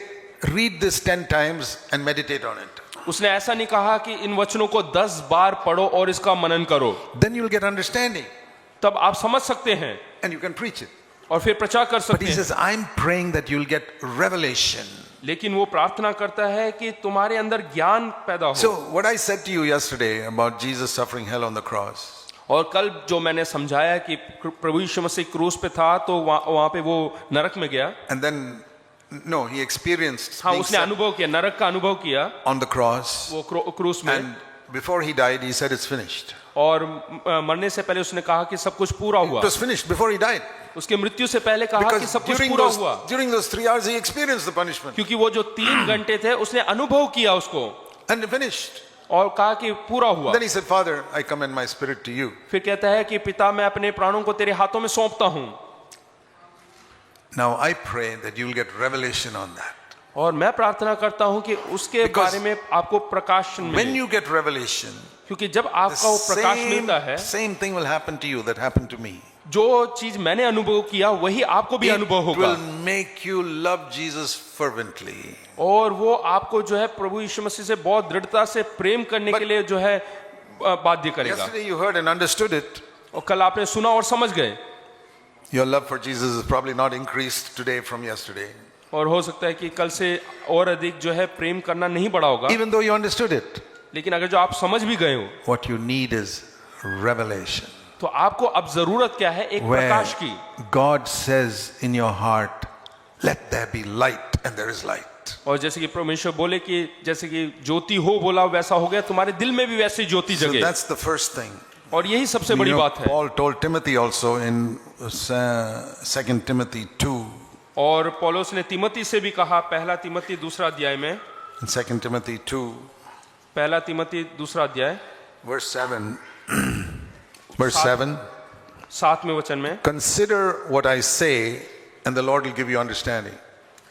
read this 10 times and meditate on it. उसने ऐसा नहीं कहा कि इन वचनों को 10 बार पढ़ो और इसका मनन करो, Then you'll get understanding तब आप समझ सकते हैं and you can preach it. और फिर प्रचार कर But सकते he हैं। says, I'm praying that you'll get revelation. लेकिन वो प्रार्थना करता है कि तुम्हारे अंदर ज्ञान पैदा So, हो। what I said to you yesterday about Jesus suffering hell on the cross, और कल जो मैंने समझाया कि प्रभु यीशु मसीह क्रूस पे था, तो वहां पे वो नरक में गया। and then, no, he experienced हाँ, being उसने set अनुभव किया, नरक का अनुभव किया on the cross, वो क्रूस में। and before he died, he said, it's finished. और मरने से पहले उसने कहा कि सब कुछ पूरा हुआ। It was finished before he died. उसके मृत्यु से पहले कहा कि Because सब कुछ पूरा हुआ, during those 3 hours, he experienced the punishment. क्योंकि वो जो 3 घंटे थे उसने अनुभव किया उसको, And finished. और कहा कि पूरा हुआ। Then he said, Father, I commend my spirit to you. फिर कहता है कि पिता, मैं अपने प्राणों को तेरे हाथों में सौंपता हूँ। Now, I pray that you'll get revelation on that. और मैं प्रार्थना करता हूँ कि उसके Because बारे में आपको प्रकाशन When मिले, you get revelation, क्योंकि जब the आपका वो प्रकाश मिलता है, same thing will happen to you that happened to me. जो चीज मैंने अनुभव किया वही आपको भी अनुभव It होगा, will make you love Jesus fervently. और वो आपको जो है प्रभु यीशु मसीह से बहुत दृढ़ता से प्रेम करने के लिए जो है बाध्य करेगा। Yesterday you heard and understood it. और कल आपने सुना और समझ गए, Your love for Jesus is probably not increased today from yesterday. और हो सकता है कि कल से और अधिक जो है प्रेम करना नहीं बढ़ा होगा, Even though you understood it, लेकिन अगर जो आप समझ भी गए हो, what you need is revelation. तो आपको अब जरूरत क्या है? एक Where प्रकाश की। God says in your heart, let there be light, and there is light. और जैसे कि परमेश्वर बोले कि जैसे कि ज्योति हो, बोला वैसा हो गया, तुम्हारे दिल में भी वैसी ज्योति So जगे। that's the first thing. और यही सबसे You बड़ी know, बात है। Paul told Timothy also in 2 Timothy 2, और पौलुस ने तिमोथी से भी कहा, पहला तिमोथी दूसरा अध्याय में, in 2 Timothy 2, पहला तिमोथी दूसरा अध्याय verse 7, verse 7, 7वें वचन में, consider what I say, and the Lord will give you understanding.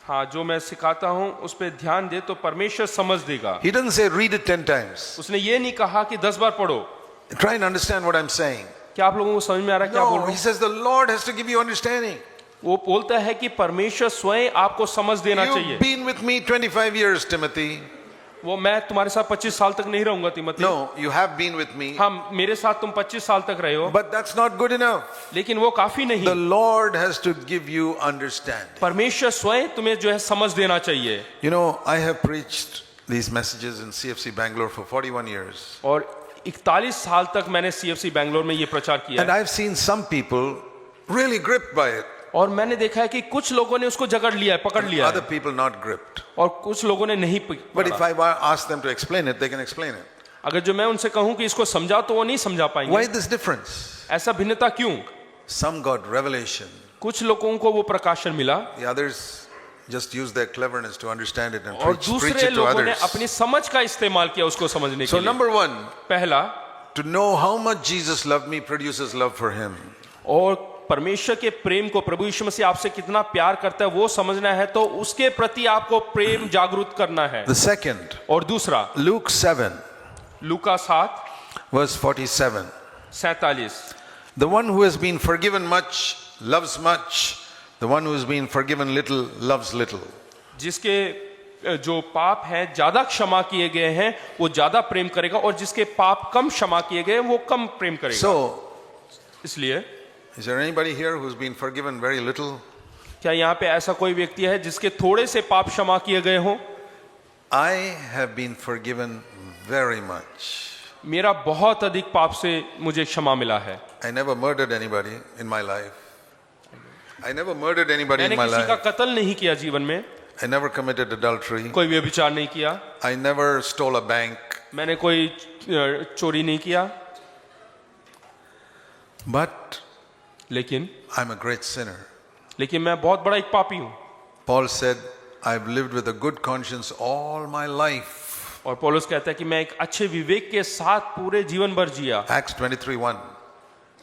हाँ, जो मैं सिखाता हूँ उस पर ध्यान दे तो परमेश्वर समझ देगा। He doesn't say read it 10 times. उसने ये नहीं कहा कि 10 बार पढ़ो। Try and understand what I'm saying. क्या आप लोगों को समझ में आ रहा है क्या बोल No, रहा he हूँ? says the Lord has to give you understanding. वो बोलता है कि परमेश्वर स्वयं आपको समझ देना चाहिए। You've been with me 25 years, Timothy. वो मैं तुम्हारे साथ 25 साल तक नहीं रहूंगा Timothy. No, you have been with me. हाँ, मेरे साथ तुम 25 साल तक रहे हो, But that's not good enough. लेकिन वो काफी The नहीं। Lord has to give you understanding. परमेश्वर स्वयं तुम्हें जो है समझ देना चाहिए। You know, I have preached these messages in CFC Bangalore for 41 years. और 41 साल तक मैंने CFC बैंगलोर में ये प्रचार किया And है। I've seen some people really gripped by it. और मैंने देखा है कि कुछ लोगों ने उसको जकड़ लिया है, पकड़ लिया Other है, people not gripped. और कुछ लोगों ने नहीं But if पकड़ा। I ask them to explain it, they can explain it. अगर जो मैं उनसे कहूं कि इसको समझा तो वो नहीं समझा Why पाएंगे। this difference? ऐसा भिन्नता क्यों? Some got revelation. कुछ लोगों को वो प्रकाशन मिला The others just use their cleverness to understand it and और preach दूसरे it to लोगों ने others. अपनी समझ का इस्तेमाल किया उसको समझने So के लिए। number one, पहला, to know how much Jesus loved me produces love for him. और परमेश्वर के प्रेम को, प्रभु यीशु मसीह आपसे कितना प्यार करता है वो समझना है, तो उसके प्रति आपको प्रेम जागरूक करना है। The second, और दूसरा, Luke 7, Luka 7 verse 47. 47, The one who has been forgiven much loves much. The one who has been forgiven little loves little. जिसके जो पाप हैं ज्यादा क्षमा किए गए हैं वो ज्यादा प्रेम करेगा, और जिसके पाप कम क्षमा किए गए वो कम प्रेम करेगा। So, इसलिए is there anybody here who's been forgiven very little? क्या यहाँ पे ऐसा कोई व्यक्ति है जिसके थोड़े से पाप क्षमा किए गए हों? I have been forgiven very much. मेरा बहुत अधिक पाप से मुझे क्षमा मिला है। I never murdered anybody in my life. I never murdered anybody मैंने in my किसी का life. कत्ल नहीं किया जीवन में, I never committed adultery. कोई व्यभिचार नहीं किया, I never stole a bank. मैंने कोई चोरी नहीं किया, But लेकिन I'm a great sinner. मैं बहुत बड़ा एक पापी हूँ। Paul said, I've lived with a good conscience all my life. और पौलुस कहता है कि मैं एक अच्छे विवेक के साथ पूरे जीवन भर जिया। Acts 23:1.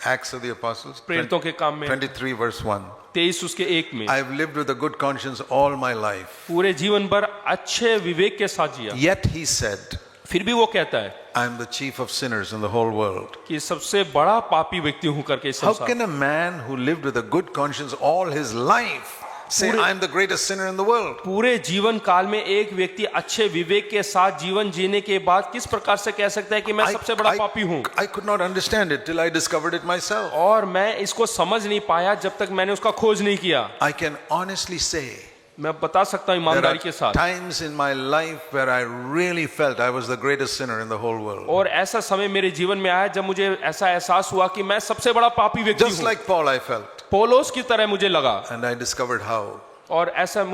Acts of the Apostles. प्रेरितों के काम में 23 verse 1. 23 उसके 1 में I've lived with a good conscience all my life. पूरे जीवन भर अच्छे विवेक के साथ जिया। Yet he said, फिर भी वो कहता है I'm the chief of sinners in the whole world. कि सबसे बड़ा पापी व्यक्ति हूं करके इस How संसार। can a man who lived with a good conscience all his life say, I'm the greatest sinner in the world? पूरे जीवन काल में एक व्यक्ति अच्छे विवेक के साथ जीवन जीने के बाद किस प्रकार से कह सकता है कि मैं सबसे बड़ा पापी हूं? I could not understand it till I discovered it myself. और मैं इसको समझ नहीं पाया जब तक मैंने उसका खोज नहीं किया। I can honestly say, मैं बता सकता हूं there ईमानदारी के are साथ, times in my life where I really felt I was the greatest sinner in the whole world. और ऐसा समय मेरे जीवन में आया जब मुझे ऐसा एहसास हुआ कि मैं सबसे बड़ा पापी व्यक्ति Just हूं। like Paul I felt. पौलुस की तरह मुझे लगा, And I discovered how. और ऐसा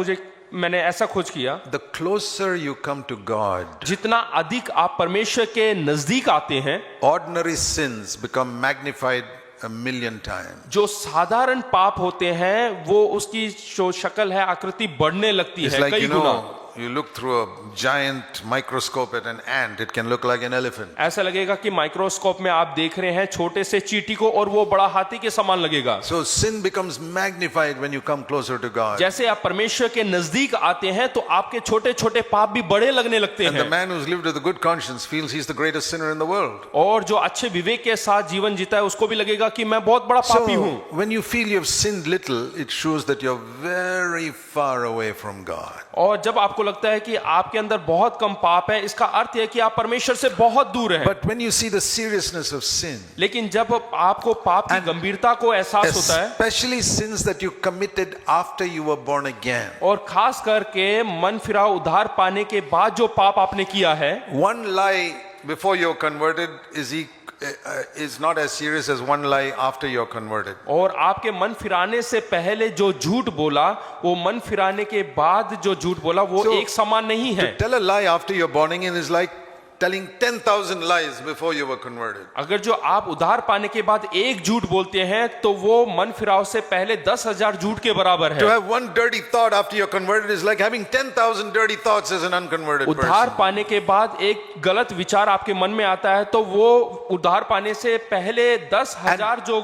मैंने ऐसा खोज किया, The closer you come to God, जितना अधिक आप परमेश्वर के नजदीक आते हैं, ordinary sins become magnified a million times. जो साधारण पाप होते हैं वो उसकी जो शक्ल है आकृति बढ़ने लगती It's है like, कई you Guna. know, you look through a giant microscope at an ant, it can look like an elephant. ऐसा लगेगा कि माइक्रोस्कोप में आप देख रहे हैं छोटे से चींटी को और वो बड़ा हाथी के समान लगेगा। So sin becomes magnified when you come closer to God. जैसे आप परमेश्वर के नजदीक आते हैं तो आपके छोटे छोटे पाप भी बड़े लगने लगते And the हैं, man who's lived with a good conscience feels he's the greatest sinner in the world. और जो अच्छे विवेक के साथ जीवन जीता है उसको भी लगेगा कि मैं बहुत बड़ा पापी So हूँ। when you feel you've sinned little, it shows that you're very far away from God. और जब आपको लगता है कि आपके अंदर बहुत कम पाप है, इसका अर्थ है कि आप परमेश्वर से बहुत दूर हैं। But when you see the seriousness of sin, लेकिन जब आपको पाप की गंभीरता को एहसास होता है, especially sins that you committed after you were born again, और खास करके मन फिरा उद्धार पाने के बाद जो पाप आपने किया है, one lie before you're converted is not as serious as one lie after you're converted. और आपके मन फिराने से पहले जो झूठ बोला वो मन फिराने के बाद जो झूठ बोला वो So, एक समान नहीं है। To tell a lie after you're born again is like telling 10,000 lies before you were converted. अगर जो आप उद्धार पाने के बाद एक झूठ बोलते हैं तो वो मन फिराव से पहले 10,000 झूठ के बराबर To है। have one dirty thought after you're converted is like having 10,000 dirty thoughts as an unconverted उद्धार person. पाने के बाद एक गलत विचार आपके मन में आता है तो वो उद्धार पाने से पहले 10,000 जो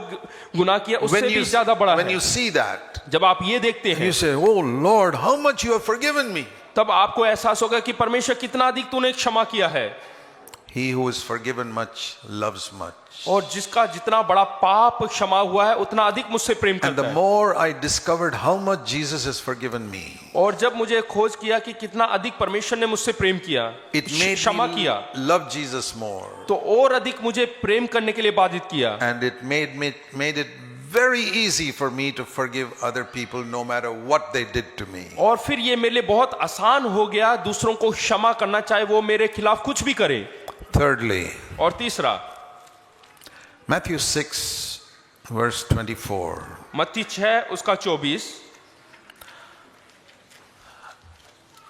गुनाह किया उससे भी ज्यादा बड़ा when है। you see that, जब आप ये देखते हैं you say, "Oh Lord, how much you have forgiven me." तब आपको एहसास होगा कि परमेश्वर कितना अधिक तूने क्षमा किया है, He who is forgiven much loves much. और जिसका जितना बड़ा पाप क्षमा हुआ है उतना अधिक मुझसे प्रेम And करता the है। more I discovered how much Jesus has forgiven me, और जब मुझे खोज किया कि कितना अधिक परमेश्वर ने मुझसे प्रेम किया, it made क्षमा किया, me love Jesus more. तो और अधिक मुझे प्रेम करने के लिए बाधित किया, And it made it very easy for me to forgive other people no matter what they did to me. और फिर ये मेरे लिए बहुत आसान हो गया दूसरों को क्षमा करना, चाहे वो मेरे खिलाफ कुछ भी करे। Thirdly, और तीसरा, Matthew 6 verse 24. मत्ती 6 उसका 24,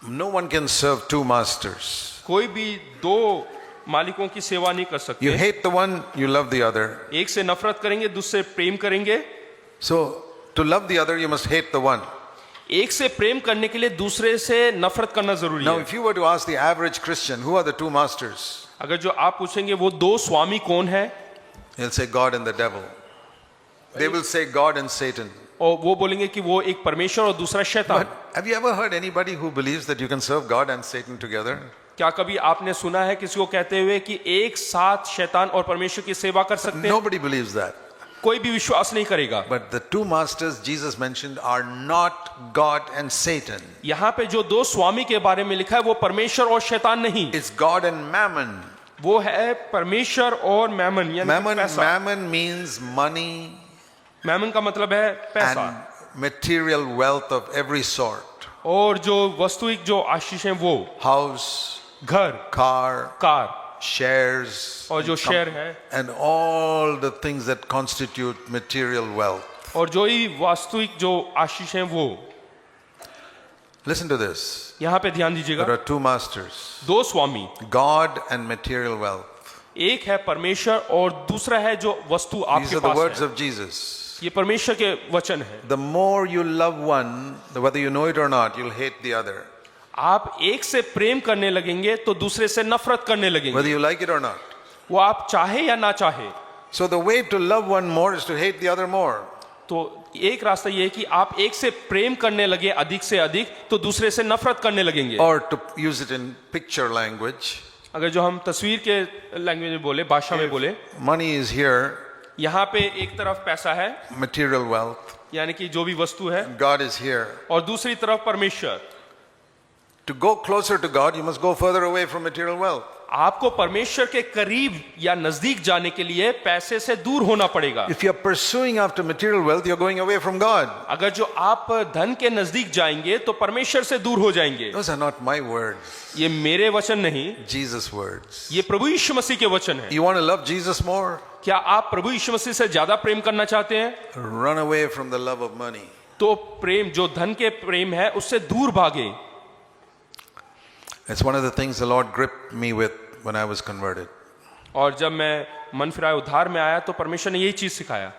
No one can serve two masters. कोई भी दो मालिकों की सेवा नहीं कर You सकते। hate the one, you love the other. एक से नफरत करेंगे, दूसरे प्रेम करेंगे। So to love the other, you must hate the one. एक से प्रेम करने के लिए दूसरे से नफरत करना जरूरी Now, है। if you were to ask the average Christian, who are the two masters? अगर जो आप पूछेंगे वो दो स्वामी कौन है, He'll say God and the devil. They will say God and Satan. और वो बोलेंगे कि वो एक परमेश्वर और दूसरा शैतान। But have you ever heard anybody who believes that you can serve God and Satan together? क्या कभी आपने सुना है किसी को कहते हुए कि एक साथ शैतान और परमेश्वर की सेवा कर सकते हैं? Nobody believes that. कोई भी विश्वास नहीं करेगा। But the two masters Jesus mentioned are not God and Satan. यहाँ पे जो दो स्वामी के बारे में लिखा है वो परमेश्वर और शैतान नहीं, It's God and Mammon. वो है परमेश्वर और मैमन, यानी पैसा। Mammon means money मैमन का मतलब है पैसा, and material wealth of every sort. और जो वस्तुइक जो आशीष है वो House, घर, car, कार, shares, और जो शेयर है, and all the things that constitute material wealth. और जो ही वास्तविक जो आशीष है वो। Listen to this. यहाँ पे ध्यान There दीजिएगा, are two masters, दो स्वामी, God and material wealth. एक है परमेश्वर और दूसरा है जो वस्तु These आपके are the पास words है। of Jesus. ये परमेश्वर के वचन है। The more you love one, whether you know it or not, you'll hate the other. आप एक से प्रेम करने लगेंगे तो दूसरे से नफरत करने लगेंगे, Whether you like it or not. वो आप चाहे या ना चाहे। So the way to love one more is to hate the other more. तो एक रास्ता ये है कि आप एक से प्रेम करने लगे अधिक से अधिक तो दूसरे से नफरत करने लगेंगे। Or to use it in picture language, अगर जो हम तस्वीर के लैंग्वेज में बोले, भाषा में बोले, money is here, यहाँ पे एक तरफ पैसा है material wealth. यानी कि जो भी वस्तु है, God is here. और दूसरी तरफ परमेश्वर। To go closer to God, you must go further away from material wealth. आपको परमेश्वर के करीब या नजदीक जाने के लिए पैसे से दूर होना पड़ेगा। If you're pursuing after material wealth, you're going away from God. अगर जो आप धन के नजदीक जाएंगे तो परमेश्वर से दूर हो जाएंगे। Those are not my words, ये मेरे वचन नहीं, Jesus' words. ये प्रभु यीशु मसीह के वचन है। You want to love Jesus more? क्या आप प्रभु यीशु मसीह से ज्यादा प्रेम करना चाहते हैं? Run away from the love of money. तो प्रेम जो धन के प्रेम है उससे दूर भागे। It's one of the things the Lord gripped me with when I was converted. और जब मैं मन फिराए उद्धार में आया तो परमेश्वर ने यही चीज सिखाया।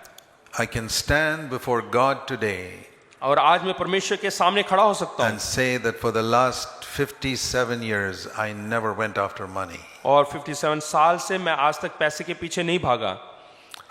I can stand before God today और आज मैं परमेश्वर के सामने खड़ा हो सकता हूँ and say that for the last 57 years I never went after money. और 57 साल से मैं आज तक पैसे के पीछे नहीं भागा,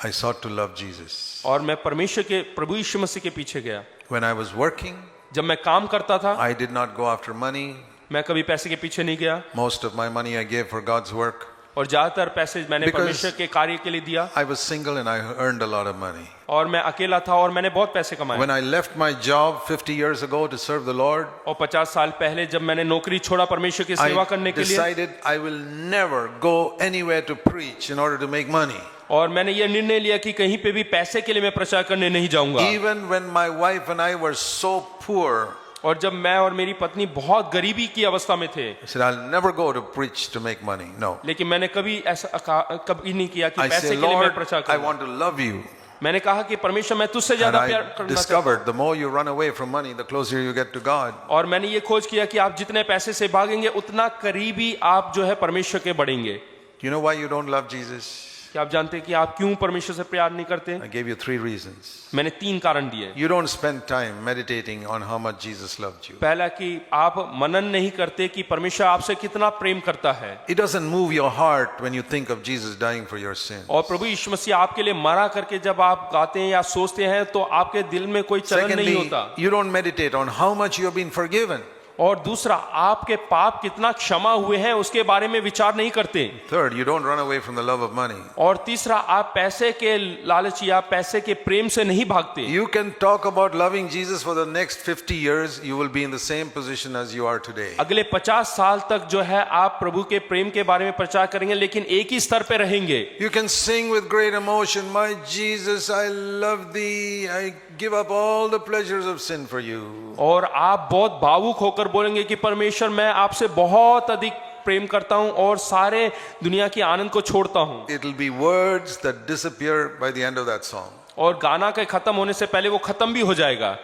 I sought to love Jesus. और मैं परमेश्वर के प्रभु यीशु मसीह के पीछे गया। When I was working, जब मैं काम करता था I did not go after money. मैं कभी पैसे के पीछे नहीं गया, Most of my money I gave for God's work. और ज्यादातर पैसे मैंने Because परमेश्वर के कार्य के लिए दिया। I was single and I earned a lot of money. और मैं अकेला था और मैंने बहुत पैसे कमाए। When I left my job 50 years ago to serve the Lord, और 50 साल पहले जब मैंने नौकरी छोड़ा परमेश्वर की सेवा I करने के लिए, decided I will never go anywhere to preach in order to make money. और मैंने ये निर्णय लिया कि कहीं पे भी पैसे के लिए मैं प्रचार करने नहीं जाऊंगा। Even when my wife and I were so poor, और जब मैं और मेरी पत्नी बहुत गरीबी की अवस्था में थे, I said, I'll never go to preach to make money. No. लेकिन मैंने कभी ऐसा कभी नहीं किया कि I पैसे say, के लिए मैं Lord, प्रचार I करूंगा। want to love you. मैंने कहा कि परमेश्वर मैं तुझसे And ज्यादा प्यार I करना चाहता हूं। discovered the more you run away from money, the closer you get to God. और मैंने ये खोज किया कि आप जितने पैसे से भागेंगे उतना करीबी आप जो है परमेश्वर के बढ़ेंगे। Do you know why you don't love Jesus? क्या आप जानते हैं कि आप क्यों परमेश्वर से प्यार नहीं करते? I gave you 3 reasons. मैंने 3 कारण दिए। You don't spend time meditating on how much Jesus loved you. पहला कि आप मनन नहीं करते कि परमेश्वर आपसे कितना प्रेम करता है, It doesn't move your heart when you think of Jesus dying for your sin. और प्रभु यीशु मसीह आपके लिए मरा करके जब आप गाते हैं या सोचते हैं तो आपके दिल में कोई चलन नहीं Secondly, होता। you don't meditate on how much you have been forgiven. और दूसरा, आपके पाप कितना क्षमा हुए हैं उसके बारे में विचार नहीं करते। Third, you don't run away from the love of money. और तीसरा, आप पैसे के लालच या पैसे के प्रेम से नहीं भागते। You can talk about loving Jesus for the next 50 years, you will be in the same position as you are today. अगले 50 साल तक जो है आप प्रभु के प्रेम के बारे में प्रचार करेंगे, लेकिन एक ही स्तर पे रहेंगे। You can sing with great emotion, my Jesus, I love thee, I give up all the pleasures of sin for you. और आप बहुत भावुक होकर बोलेंगे कि परमेश्वर मैं आपसे बहुत अधिक प्रेम करता हूं और सारे दुनिया की आनंद को छोड़ता हूं। It will be words that disappear by the end of that song. और गाना के खत्म होने से पहले वो खत्म भी हो जाएगा।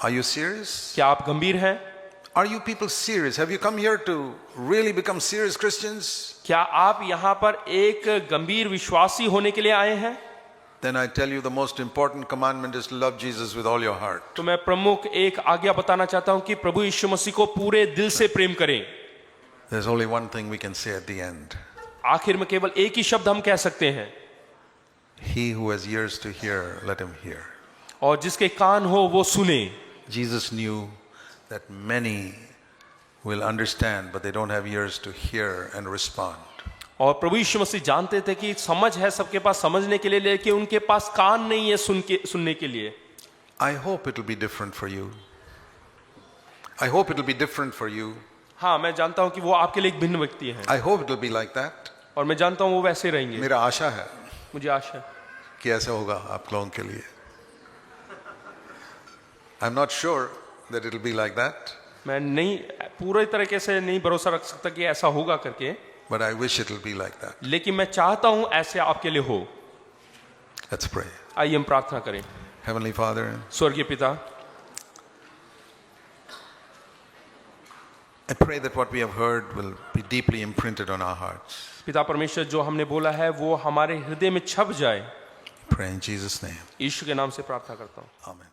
Are you serious? क्या आप गंभीर हैं? Are you people serious? Have you come here to really become serious Christians? क्या आप यहाँ पर एक गंभीर विश्वासी होने के लिए आए हैं? Then I tell you the most important commandment is to love Jesus with all your heart. तो मैं प्रमुख एक आज्ञा बताना चाहता हूं कि प्रभु यीशु मसीह को पूरे दिल से प्रेम करें। There's only one thing we can say at the end. आखिर में केवल एक ही शब्द हम कह सकते हैं, He who has ears to hear, let him hear. और जिसके कान हो वो सुने। Jesus knew that many will understand, but they don't have ears to hear and respond. और प्रभु यीशु मसीह जानते थे कि समझ है सबके पास समझने के लिए, लेकिन उनके पास कान नहीं है सुनने के लिए। I hope it will be different for you. I hope it will be different for you. हाँ, मैं जानता हूं कि वो आपके लिए एक भिन्न व्यक्ति है, I hope it will be like that. और मैं जानता हूं वो वैसे रहेंगे। मेरा आशा है मुझे आशा है कि ऐसा होगा आप लोगों के लिए. I'm not sure that it will be like that, मैं नहीं पूरे तरीके से नहीं भरोसा रख सकता कि ऐसा होगा करके, but I wish it will be like that. लेकिन मैं चाहता हूं ऐसे आपके लिए हो। Let's pray. आइए हम प्रार्थना करें। Heavenly Father, स्वर्गीय पिता, I pray that what we have heard will be deeply imprinted on our hearts. पिता परमेश्वर, जो हमने बोला है वो हमारे हृदय में छप जाए। Pray in Jesus' name. यीशु के नाम से प्रार्थना करता हूँ। Amen.